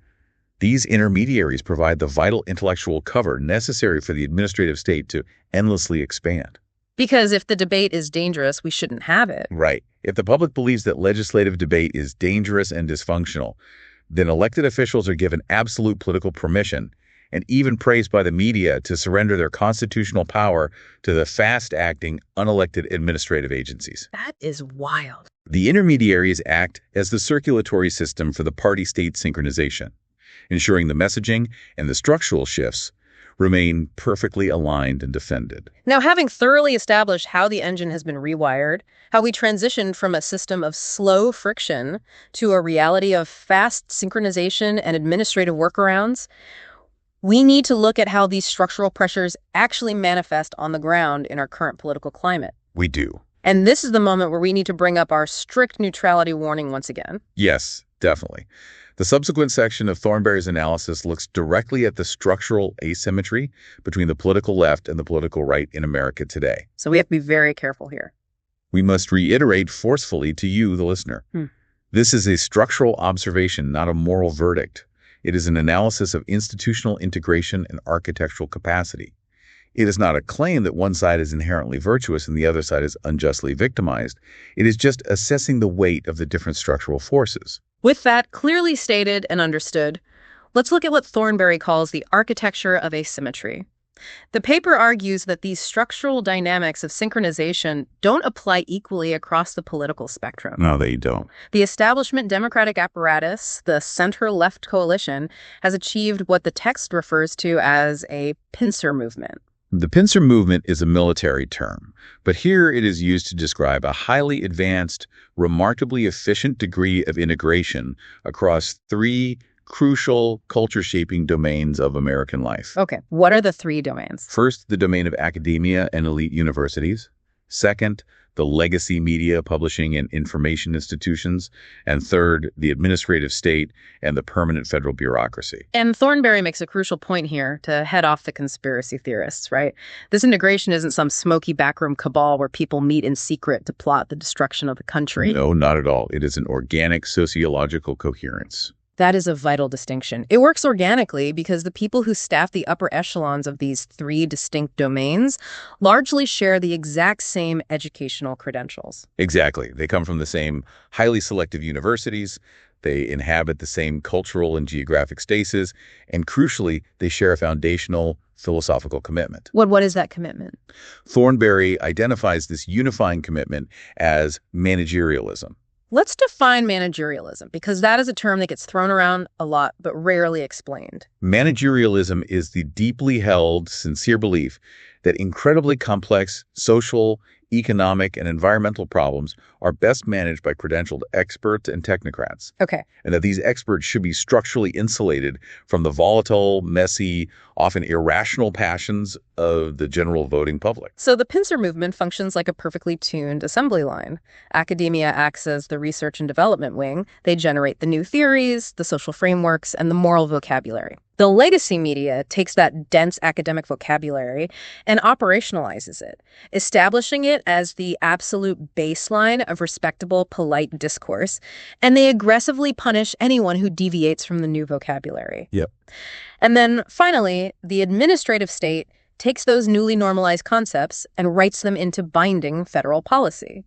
these intermediaries provide the vital intellectual cover necessary for the administrative state to endlessly expand. Because if the debate is dangerous, we shouldn't have it. Right. If the public believes that legislative debate is dangerous and dysfunctional, then elected officials are given absolute political permission and even praised by the media to surrender their constitutional power to the fast-acting, unelected administrative agencies. That is wild. The intermediaries act as the circulatory system for the party-state synchronization, ensuring the messaging and the structural shifts remain perfectly aligned and defended. Now, having thoroughly established how the engine has been rewired, how we transitioned from a system of slow friction to a reality of fast synchronization and administrative workarounds, we need to look at how these structural pressures actually manifest on the ground in our current political climate. We do. And this is the moment where we need to bring up our strict neutrality warning once again. Yes, definitely. The subsequent section of Thornberry's analysis looks directly at the structural asymmetry between the political left and the political right in America today. So we have to be very careful here. We must reiterate forcefully to you, the listener. This is a structural observation, not a moral verdict. It is an analysis of institutional integration and architectural capacity. It is not a claim that one side is inherently virtuous and the other side is unjustly victimized. It is just assessing the weight of the different structural forces. With that clearly stated and understood, let's look at what Thornberry calls the architecture of asymmetry. The paper argues that these structural dynamics of synchronization don't apply equally across the political spectrum. No, they don't. The establishment democratic apparatus, the center-left coalition, has achieved what the text refers to as a pincer movement. The pincer movement is a military term, but here it is used to describe a highly advanced, remarkably efficient degree of integration across three crucial culture-shaping domains of American life. Okay, what are the three domains? First, the domain of academia and elite universities. Second, the legacy media, publishing, and information institutions. And third, the administrative state and the permanent federal bureaucracy. And Thornberry makes a crucial point here to head off the conspiracy theorists, right? This integration isn't some smoky backroom cabal where people meet in secret to plot the destruction of the country. No, not at all. It is an organic sociological coherence. That is a vital distinction. It works organically because the people who staff the upper echelons of these three distinct domains largely share the exact same educational credentials. Exactly. They come from the same highly selective universities. They inhabit the same cultural and geographic spaces. And crucially, they share a foundational philosophical commitment. What is that commitment? Thornberry identifies this unifying commitment as managerialism. Let's define managerialism, because that is a term that gets thrown around a lot, but rarely explained. Managerialism is the deeply held, sincere belief that incredibly complex social, economic, and environmental problems are best managed by credentialed experts and technocrats. Okay. And that these experts should be structurally insulated from the volatile, messy, often irrational passions of the general voting public. So the pincer movement functions like a perfectly tuned assembly line. Academia acts as the research and development wing. They generate the new theories, the social frameworks, and the moral vocabulary. The legacy media takes that dense academic vocabulary and operationalizes it, establishing it as the absolute baseline of respectable, polite discourse, and they aggressively punish anyone who deviates from the new vocabulary. Yep. And then, finally, the administrative state takes those newly normalized concepts and writes them into binding federal policy.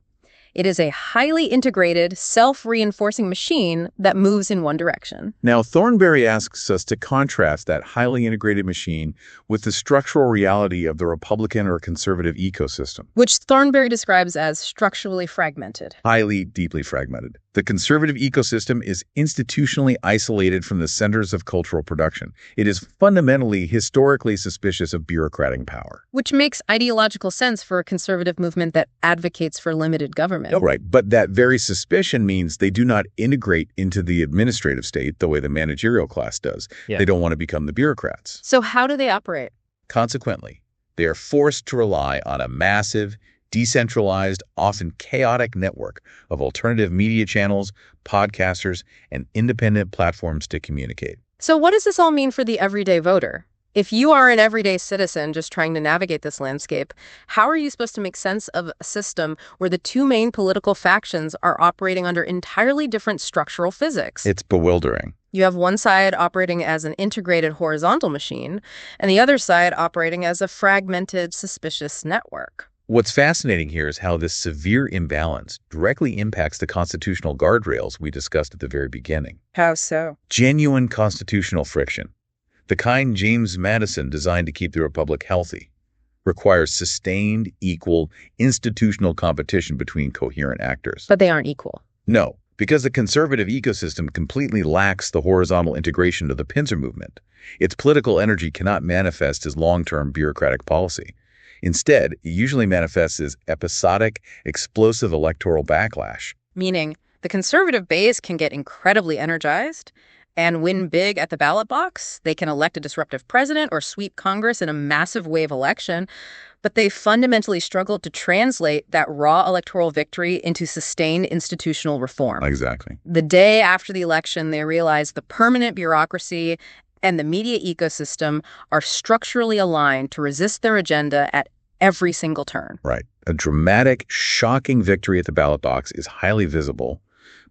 It is a highly integrated, self-reinforcing machine that moves in one direction. Now, Thornberry asks us to contrast that highly integrated machine with the structural reality of the Republican or conservative ecosystem. Which Thornberry describes as structurally fragmented. Highly, deeply fragmented. The conservative ecosystem is institutionally isolated from the centers of cultural production. It is fundamentally, historically suspicious of bureaucratic power. Which makes ideological sense for a conservative movement that advocates for limited government. Oh, right. But that very suspicion means they do not integrate into the administrative state the way the managerial class does. Yeah. They don't want to become the bureaucrats. So how do they operate? Consequently, they are forced to rely on a massive, decentralized, often chaotic network of alternative media channels, podcasters, and independent platforms to communicate. So what does this all mean for the everyday voter? If you are an everyday citizen just trying to navigate this landscape, how are you supposed to make sense of a system where the two main political factions are operating under entirely different structural physics? It's bewildering. You have one side operating as an integrated horizontal machine, and the other side operating as a fragmented, suspicious network. What's fascinating here is how this severe imbalance directly impacts the constitutional guardrails we discussed at the very beginning. How so? Genuine constitutional friction, the kind James Madison designed to keep the republic healthy, requires sustained, equal, institutional competition between coherent actors. But they aren't equal. No, because the conservative ecosystem completely lacks the horizontal integration of the pincer movement. Its political energy cannot manifest as long-term bureaucratic policy. Instead, it usually manifests as episodic, explosive electoral backlash. Meaning, the conservative base can get incredibly energized and win big at the ballot box. They can elect a disruptive president or sweep Congress in a massive wave election, but they fundamentally struggle to translate that raw electoral victory into sustained institutional reform. Exactly. The day after the election, they realize the permanent bureaucracy and the media ecosystem are structurally aligned to resist their agenda at every single turn. Right. A dramatic, shocking victory at the ballot box is highly visible,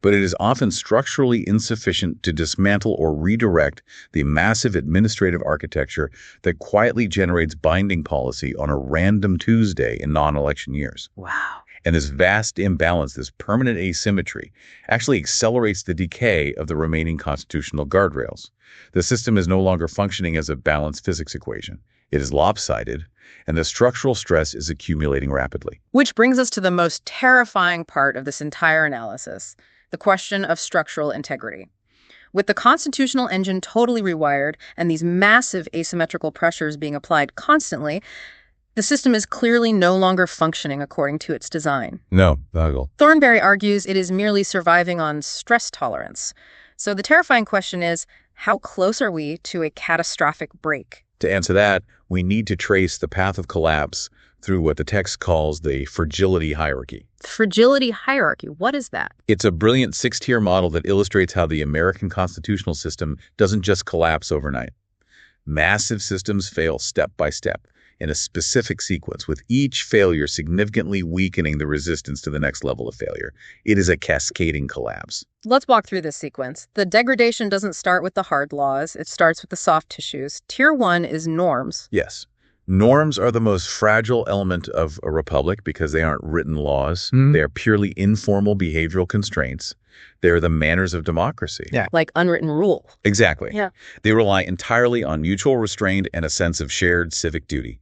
but it is often structurally insufficient to dismantle or redirect the massive administrative architecture that quietly generates binding policy on a random Tuesday in non-election years. Wow. And this vast imbalance, this permanent asymmetry, actually accelerates the decay of the remaining constitutional guardrails. The system is no longer functioning as a balanced physics equation. It is lopsided, and the structural stress is accumulating rapidly. Which brings us to the most terrifying part of this entire analysis, the question of structural integrity. With the constitutional engine totally rewired and these massive asymmetrical pressures being applied constantly, the system is clearly no longer functioning according to its design. No, Vogel. Thornberry argues it is merely surviving on stress tolerance. So the terrifying question is, how close are we to a catastrophic break? To answer that, we need to trace the path of collapse through what the text calls the fragility hierarchy. Fragility hierarchy, what is that? It's a brilliant six-tier model that illustrates how the American constitutional system doesn't just collapse overnight. Massive systems fail step by step in a specific sequence, with each failure significantly weakening the resistance to the next level of failure. It is a cascading collapse. Let's walk through this sequence. The degradation doesn't start with the hard laws. It starts with the soft tissues. Tier 1 is norms. Yes. Norms are the most fragile element of a republic because they aren't written laws. They are purely informal behavioral constraints. They're the manners of democracy. Yeah. Like unwritten rule. Exactly. Yeah. They rely entirely on mutual restraint and a sense of shared civic duty.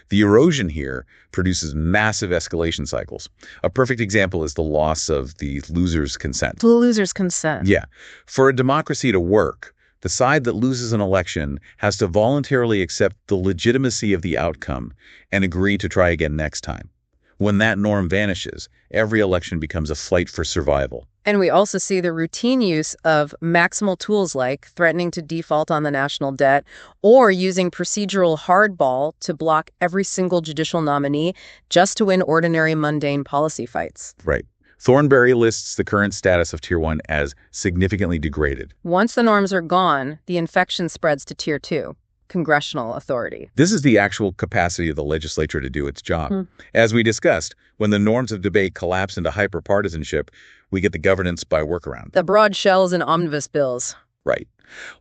The erosion here produces massive escalation cycles. A perfect example is the loss of the loser's consent. The loser's consent. Yeah. For a democracy to work, the side that loses an election has to voluntarily accept the legitimacy of the outcome and agree to try again next time. When that norm vanishes, every election becomes a fight for survival. And we also see the routine use of maximal tools like threatening to default on the national debt or using procedural hardball to block every single judicial nominee just to win ordinary mundane policy fights. Right. Thornberry lists the current status of Tier 1 as significantly degraded. Once the norms are gone, the infection spreads to Tier 2. Congressional authority. This is the actual capacity of the legislature to do its job. As we discussed, when the norms of debate collapse into hyperpartisanship, we get the governance by workaround. The broad shells and omnibus bills. Right.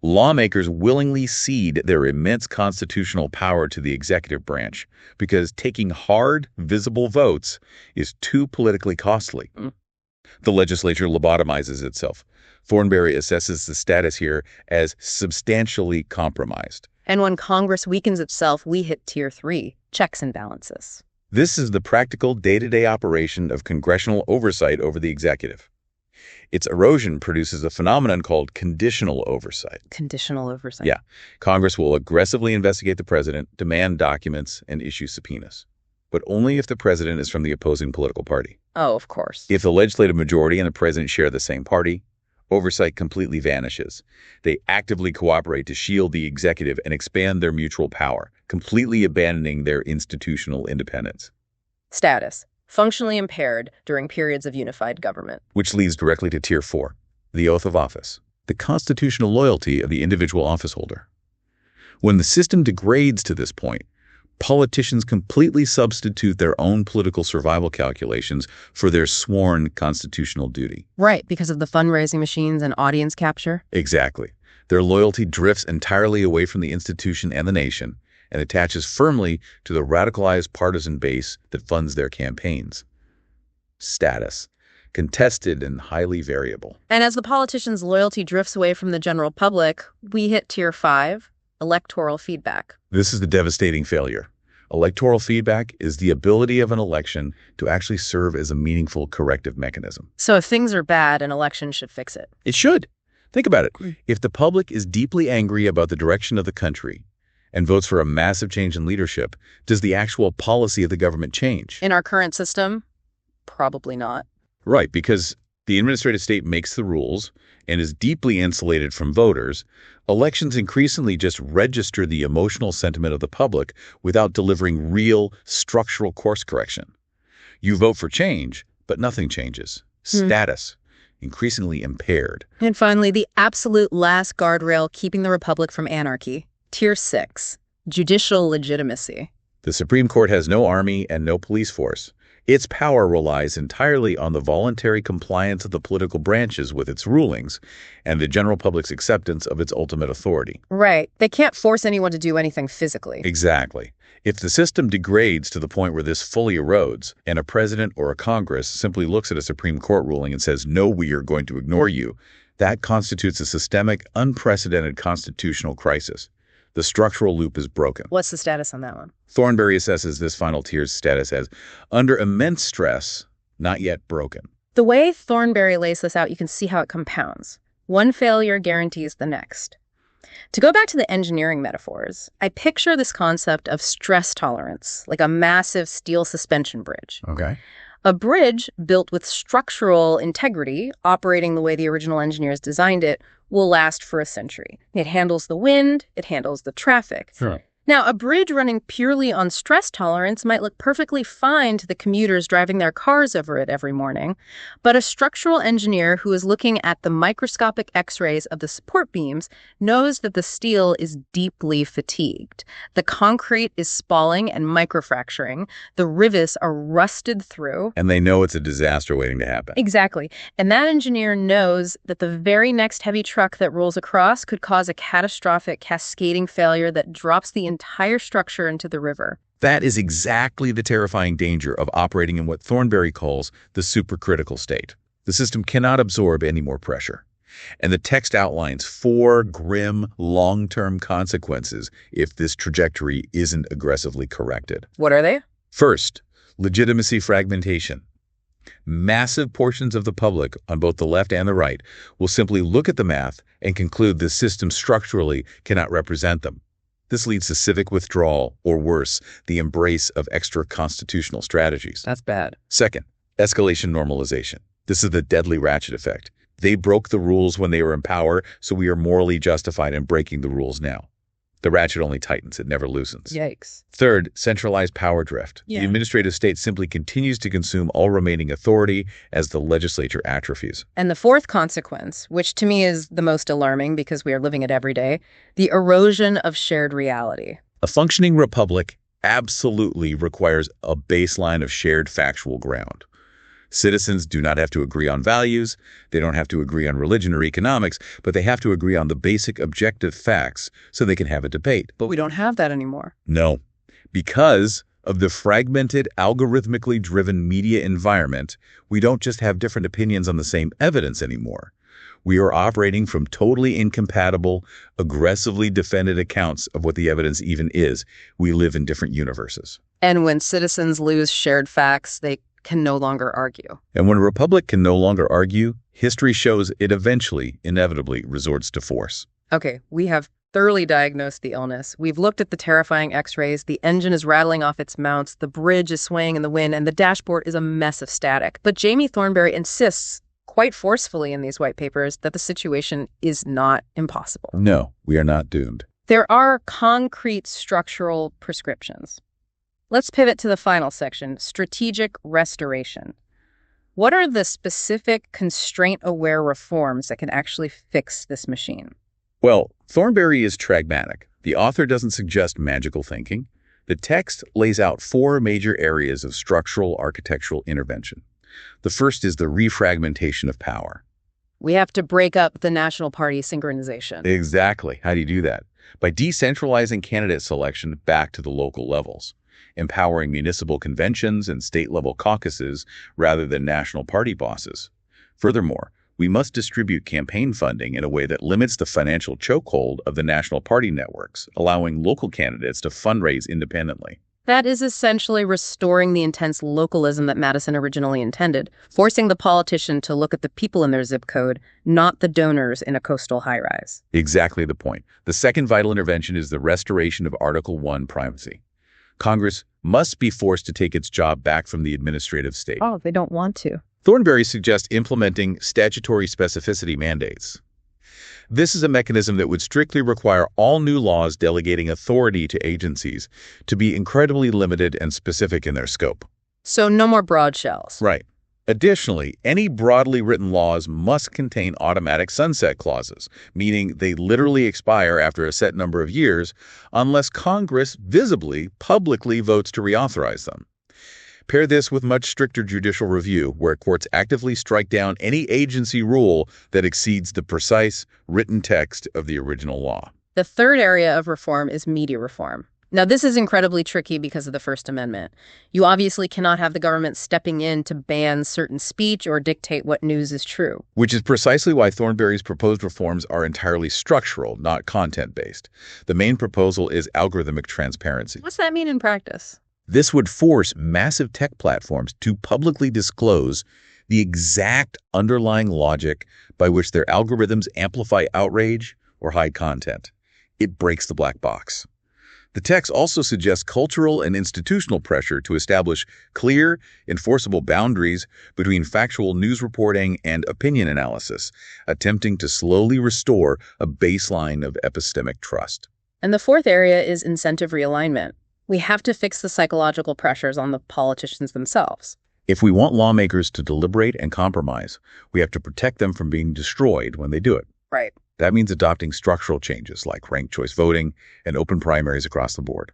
Lawmakers willingly cede their immense constitutional power to the executive branch because taking hard, visible votes is too politically costly. The legislature lobotomizes itself. Thornberry assesses the status here as substantially compromised. And when Congress weakens itself, we hit Tier 3, checks and balances. This is the practical day-to-day operation of congressional oversight over the executive. Its erosion produces a phenomenon called conditional oversight. Conditional oversight. Yeah. Congress will aggressively investigate the president, demand documents, and issue subpoenas. But only if the president is from the opposing political party. Oh, of course. If the legislative majority and the president share the same party, oversight completely vanishes. They actively cooperate to shield the executive and expand their mutual power, completely abandoning their institutional independence. Status. Functionally impaired during periods of unified government. Which leads directly to Tier 4, the oath of office. the constitutional loyalty of the individual office holder. When the system degrades to this point, politicians completely substitute their own political survival calculations for their sworn constitutional duty. Right, because of the fundraising machines and audience capture. Exactly. Their loyalty drifts entirely away from the institution and the nation and attaches firmly to the radicalized partisan base that funds their campaigns. Status. Contested and highly variable. And as the politician's loyalty drifts away from the general public, we hit Tier 5, electoral feedback. This is the devastating failure. Electoral feedback is the ability of an election to actually serve as a meaningful corrective mechanism. So if things are bad, an election should fix it. It should. Think about it. If the public is deeply angry about the direction of the country and votes for a massive change in leadership, does the actual policy of the government change? In our current system, probably not. Right, because the administrative state makes the rules and is deeply insulated from voters. Elections increasingly just register the emotional sentiment of the public without delivering real structural course correction. You vote for change, but nothing changes. Status, increasingly impaired. And finally, the absolute last guardrail keeping the republic from anarchy. Tier 6, judicial legitimacy. The Supreme Court has no army and no police force. Its power relies entirely on the voluntary compliance of the political branches with its rulings and the general public's acceptance of its ultimate authority. Right. They can't force anyone to do anything physically. Exactly. If the system degrades to the point where this fully erodes, and a president or a Congress simply looks at a Supreme Court ruling and says, "No, we are going to ignore you," that constitutes a systemic, unprecedented constitutional crisis. The structural loop is broken. What's the status on that one? Thornberry assesses this final tier's status as under immense stress, not yet broken. The way Thornberry lays this out, you can see how it compounds. One failure guarantees the next. To go back to the engineering metaphors, I picture this concept of stress tolerance, like a massive steel suspension bridge. Okay. A bridge built with structural integrity, operating the way the original engineers designed it, will last for a century. It handles the wind, it handles the traffic. Sure. Now, a bridge running purely on stress tolerance might look perfectly fine to the commuters driving their cars over it every morning, but a structural engineer who is looking at the microscopic X-rays of the support beams knows that the steel is deeply fatigued. The concrete is spalling and microfracturing. The rivets are rusted through. And they know it's a disaster waiting to happen. Exactly. And that engineer knows that the very next heavy truck that rolls across could cause a catastrophic cascading failure that drops the entire structure into the river. That is exactly the terrifying danger of operating in what Thornberry calls the supercritical state. The system cannot absorb any more pressure. And the text outlines 4 grim, long-term consequences if this trajectory isn't aggressively corrected. What are they? First, legitimacy fragmentation. Massive portions of the public on both the left and the right will simply look at the math and conclude the system structurally cannot represent them. This leads to civic withdrawal, or worse, the embrace of extra-constitutional strategies. That's bad. Second, escalation normalization. This is the deadly ratchet effect. They broke the rules when they were in power, so we are morally justified in breaking the rules now. The ratchet only tightens, it never loosens. Yikes. Third, centralized power drift. Yeah. The administrative state simply continues to consume all remaining authority as the legislature atrophies. And the fourth consequence, which to me is the most alarming because we are living it every day, the erosion of shared reality. A functioning republic absolutely requires a baseline of shared factual ground. Citizens do not have to agree on values, they don't have to agree on religion or economics, but they have to agree on the basic objective facts so they can have a debate. But we don't have that anymore. No, because of the fragmented, algorithmically driven media environment, we don't just have different opinions on the same evidence anymore. We are operating from totally incompatible, aggressively defended accounts of what the evidence even is. We live in different universes. And when citizens lose shared facts, they can no longer argue. And when a republic can no longer argue, history shows it eventually, inevitably, resorts to force. Okay, we have thoroughly diagnosed the illness. We've looked at the terrifying X-rays. The engine is rattling off its mounts. The bridge is swaying in the wind, and the dashboard is a mess of static. But Jamie Thornberry insists quite forcefully in these white papers that the situation is not impossible. No, we are not doomed. There are concrete structural prescriptions. Let's pivot to the final section, strategic restoration. What are the specific constraint-aware reforms that can actually fix this machine? Well, Thornberry is pragmatic. The author doesn't suggest magical thinking. The text lays out four major areas of structural architectural intervention. The first is the refragmentation of power. We have to break up the national party synchronization. Exactly. How do you do that? By decentralizing candidate selection back to the local levels, empowering municipal conventions and state-level caucuses rather than national party bosses. Furthermore, we must distribute campaign funding in a way that limits the financial chokehold of the national party networks, allowing local candidates to fundraise independently. That is essentially restoring the intense localism that Madison originally intended, forcing the politician to look at the people in their zip code, not the donors in a coastal high-rise. Exactly the point. The second vital intervention is the restoration of Article 1 primacy. Congress must be forced to take its job back from the administrative state. Oh, they don't want to. Thornberry suggests implementing statutory specificity mandates. This is a mechanism that would strictly require all new laws delegating authority to agencies to be incredibly limited and specific in their scope. So no more broad shells. Right. Additionally, any broadly written laws must contain automatic sunset clauses, meaning they literally expire after a set number of years unless Congress visibly, publicly votes to reauthorize them. Pair this with much stricter judicial review, where courts actively strike down any agency rule that exceeds the precise, written text of the original law. The third area of reform is media reform. Now, this is incredibly tricky because of the First Amendment. You obviously cannot have the government stepping in to ban certain speech or dictate what news is true. Which is precisely why Thornberry's proposed reforms are entirely structural, not content-based. The main proposal is algorithmic transparency. What's that mean in practice? This would force massive tech platforms to publicly disclose the exact underlying logic by which their algorithms amplify outrage or hide content. It breaks the black box. The text also suggests cultural and institutional pressure to establish clear, enforceable boundaries between factual news reporting and opinion analysis, attempting to slowly restore a baseline of epistemic trust. And the fourth area is incentive realignment. We have to fix the psychological pressures on the politicians themselves. If we want lawmakers to deliberate and compromise, we have to protect them from being destroyed when they do it. Right. That means adopting structural changes like ranked choice voting and open primaries across the board.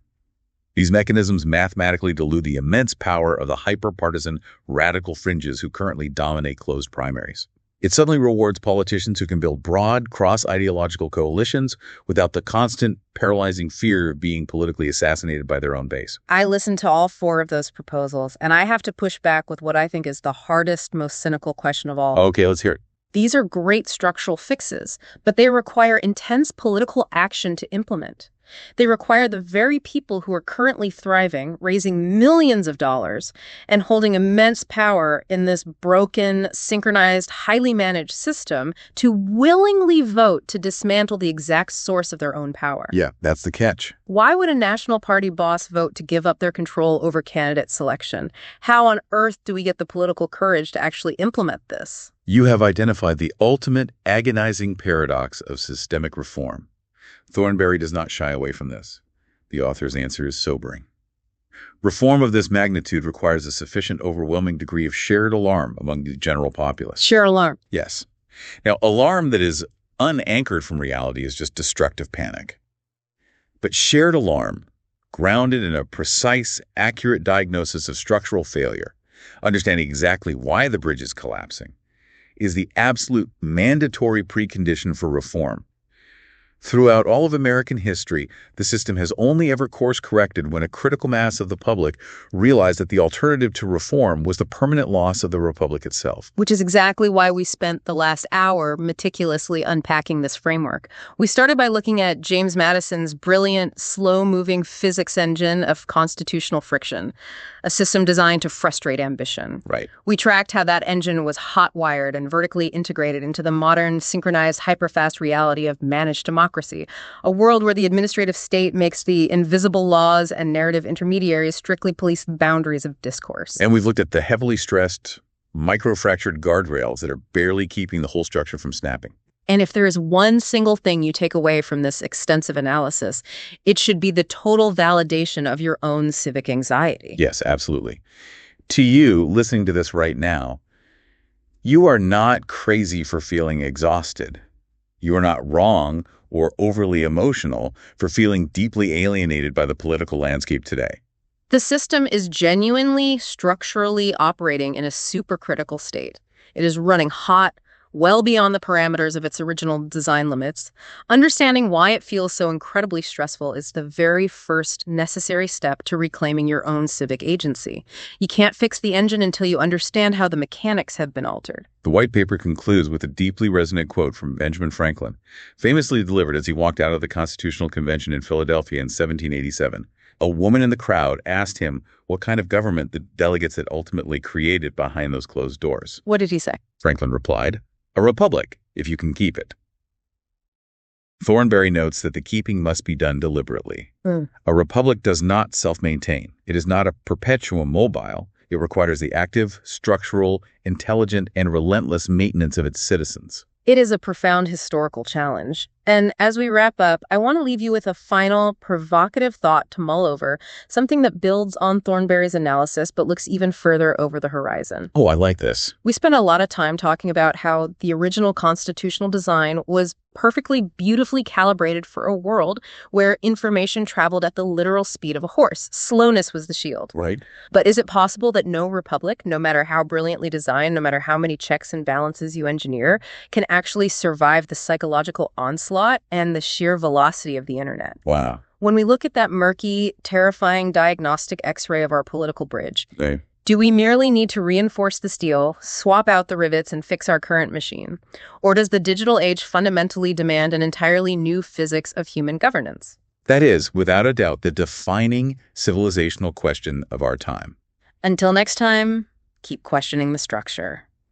These mechanisms mathematically dilute the immense power of the hyper-partisan radical fringes who currently dominate closed primaries. It suddenly rewards politicians who can build broad, cross-ideological coalitions without the constant, paralyzing fear of being politically assassinated by their own base. I listened to all four of those proposals, and I have to push back with what I think is the hardest, most cynical question of all. Okay, let's hear it. These are great structural fixes, but they require intense political action to implement. They require the very people who are currently thriving, raising millions of dollars, and holding immense power in this broken, synchronized, highly managed system to willingly vote to dismantle the exact source of their own power. Yeah, that's the catch. Why would a national party boss vote to give up their control over candidate selection? How on earth do we get the political courage to actually implement this? You have identified the ultimate agonizing paradox of systemic reform. Thornberry does not shy away from this. The author's answer is sobering. Reform of this magnitude requires a sufficient overwhelming degree of shared alarm among the general populace. Share alarm. Yes. Now, alarm that is unanchored from reality is just destructive panic. But shared alarm, grounded in a precise, accurate diagnosis of structural failure, understanding exactly why the bridge is collapsing, is the absolute mandatory precondition for reform. Throughout all of American history, the system has only ever course-corrected when a critical mass of the public realized that the alternative to reform was the permanent loss of the republic itself. Which is exactly why we spent the last hour meticulously unpacking this framework. We started by looking at James Madison's brilliant, slow-moving physics engine of constitutional friction, a system designed to frustrate ambition. Right. We tracked how that engine was hot-wired and vertically integrated into the modern, synchronized, hyperfast reality of managed democracy. A world where the administrative state makes the invisible laws and narrative intermediaries strictly police the boundaries of discourse. And we've looked at the heavily stressed, microfractured guardrails that are barely keeping the whole structure from snapping. And if there is one single thing you take away from this extensive analysis, it should be the total validation of your own civic anxiety. Yes, absolutely. To you, listening to this right now, You are not crazy for feeling exhausted. You are not wrong or overly emotional for feeling deeply alienated by the political landscape today. The system is genuinely structurally operating in a supercritical state. It is running hot, well beyond the parameters of its original design limits. Understanding why it feels so incredibly stressful is the very first necessary step to reclaiming your own civic agency. You can't fix the engine until you understand how the mechanics have been altered. The white paper concludes with a deeply resonant quote from Benjamin Franklin, famously delivered as he walked out of the Constitutional Convention in Philadelphia in 1787. A woman in the crowd asked him what kind of government the delegates had ultimately created behind those closed doors. What did he say? Franklin replied, "A republic, if you can keep it." Thornberry notes that the keeping must be done deliberately. A republic does not self-maintain. It is not a perpetuum mobile. It requires the active, structural, intelligent, and relentless maintenance of its citizens. It is a profound historical challenge. And as we wrap up, I want to leave you with a final provocative thought to mull over, something that builds on Thornberry's analysis but looks even further over the horizon. Oh, I like this. We spent a lot of time talking about how the original constitutional design was perfectly, beautifully calibrated for a world where information traveled at the literal speed of a horse. Slowness was the shield. Right. But is it possible that no republic, no matter how brilliantly designed, no matter how many checks and balances you engineer, can actually survive the psychological onslaught and the sheer velocity of the internet? Wow. When we look at that murky, terrifying diagnostic X-ray of our political bridge, Okay. do we merely need to reinforce the steel, swap out the rivets, and fix our current machine? Or does the digital age fundamentally demand an entirely new physics of human governance? That is, without a doubt, the defining civilizational question of our time. Until next time, keep questioning the structure.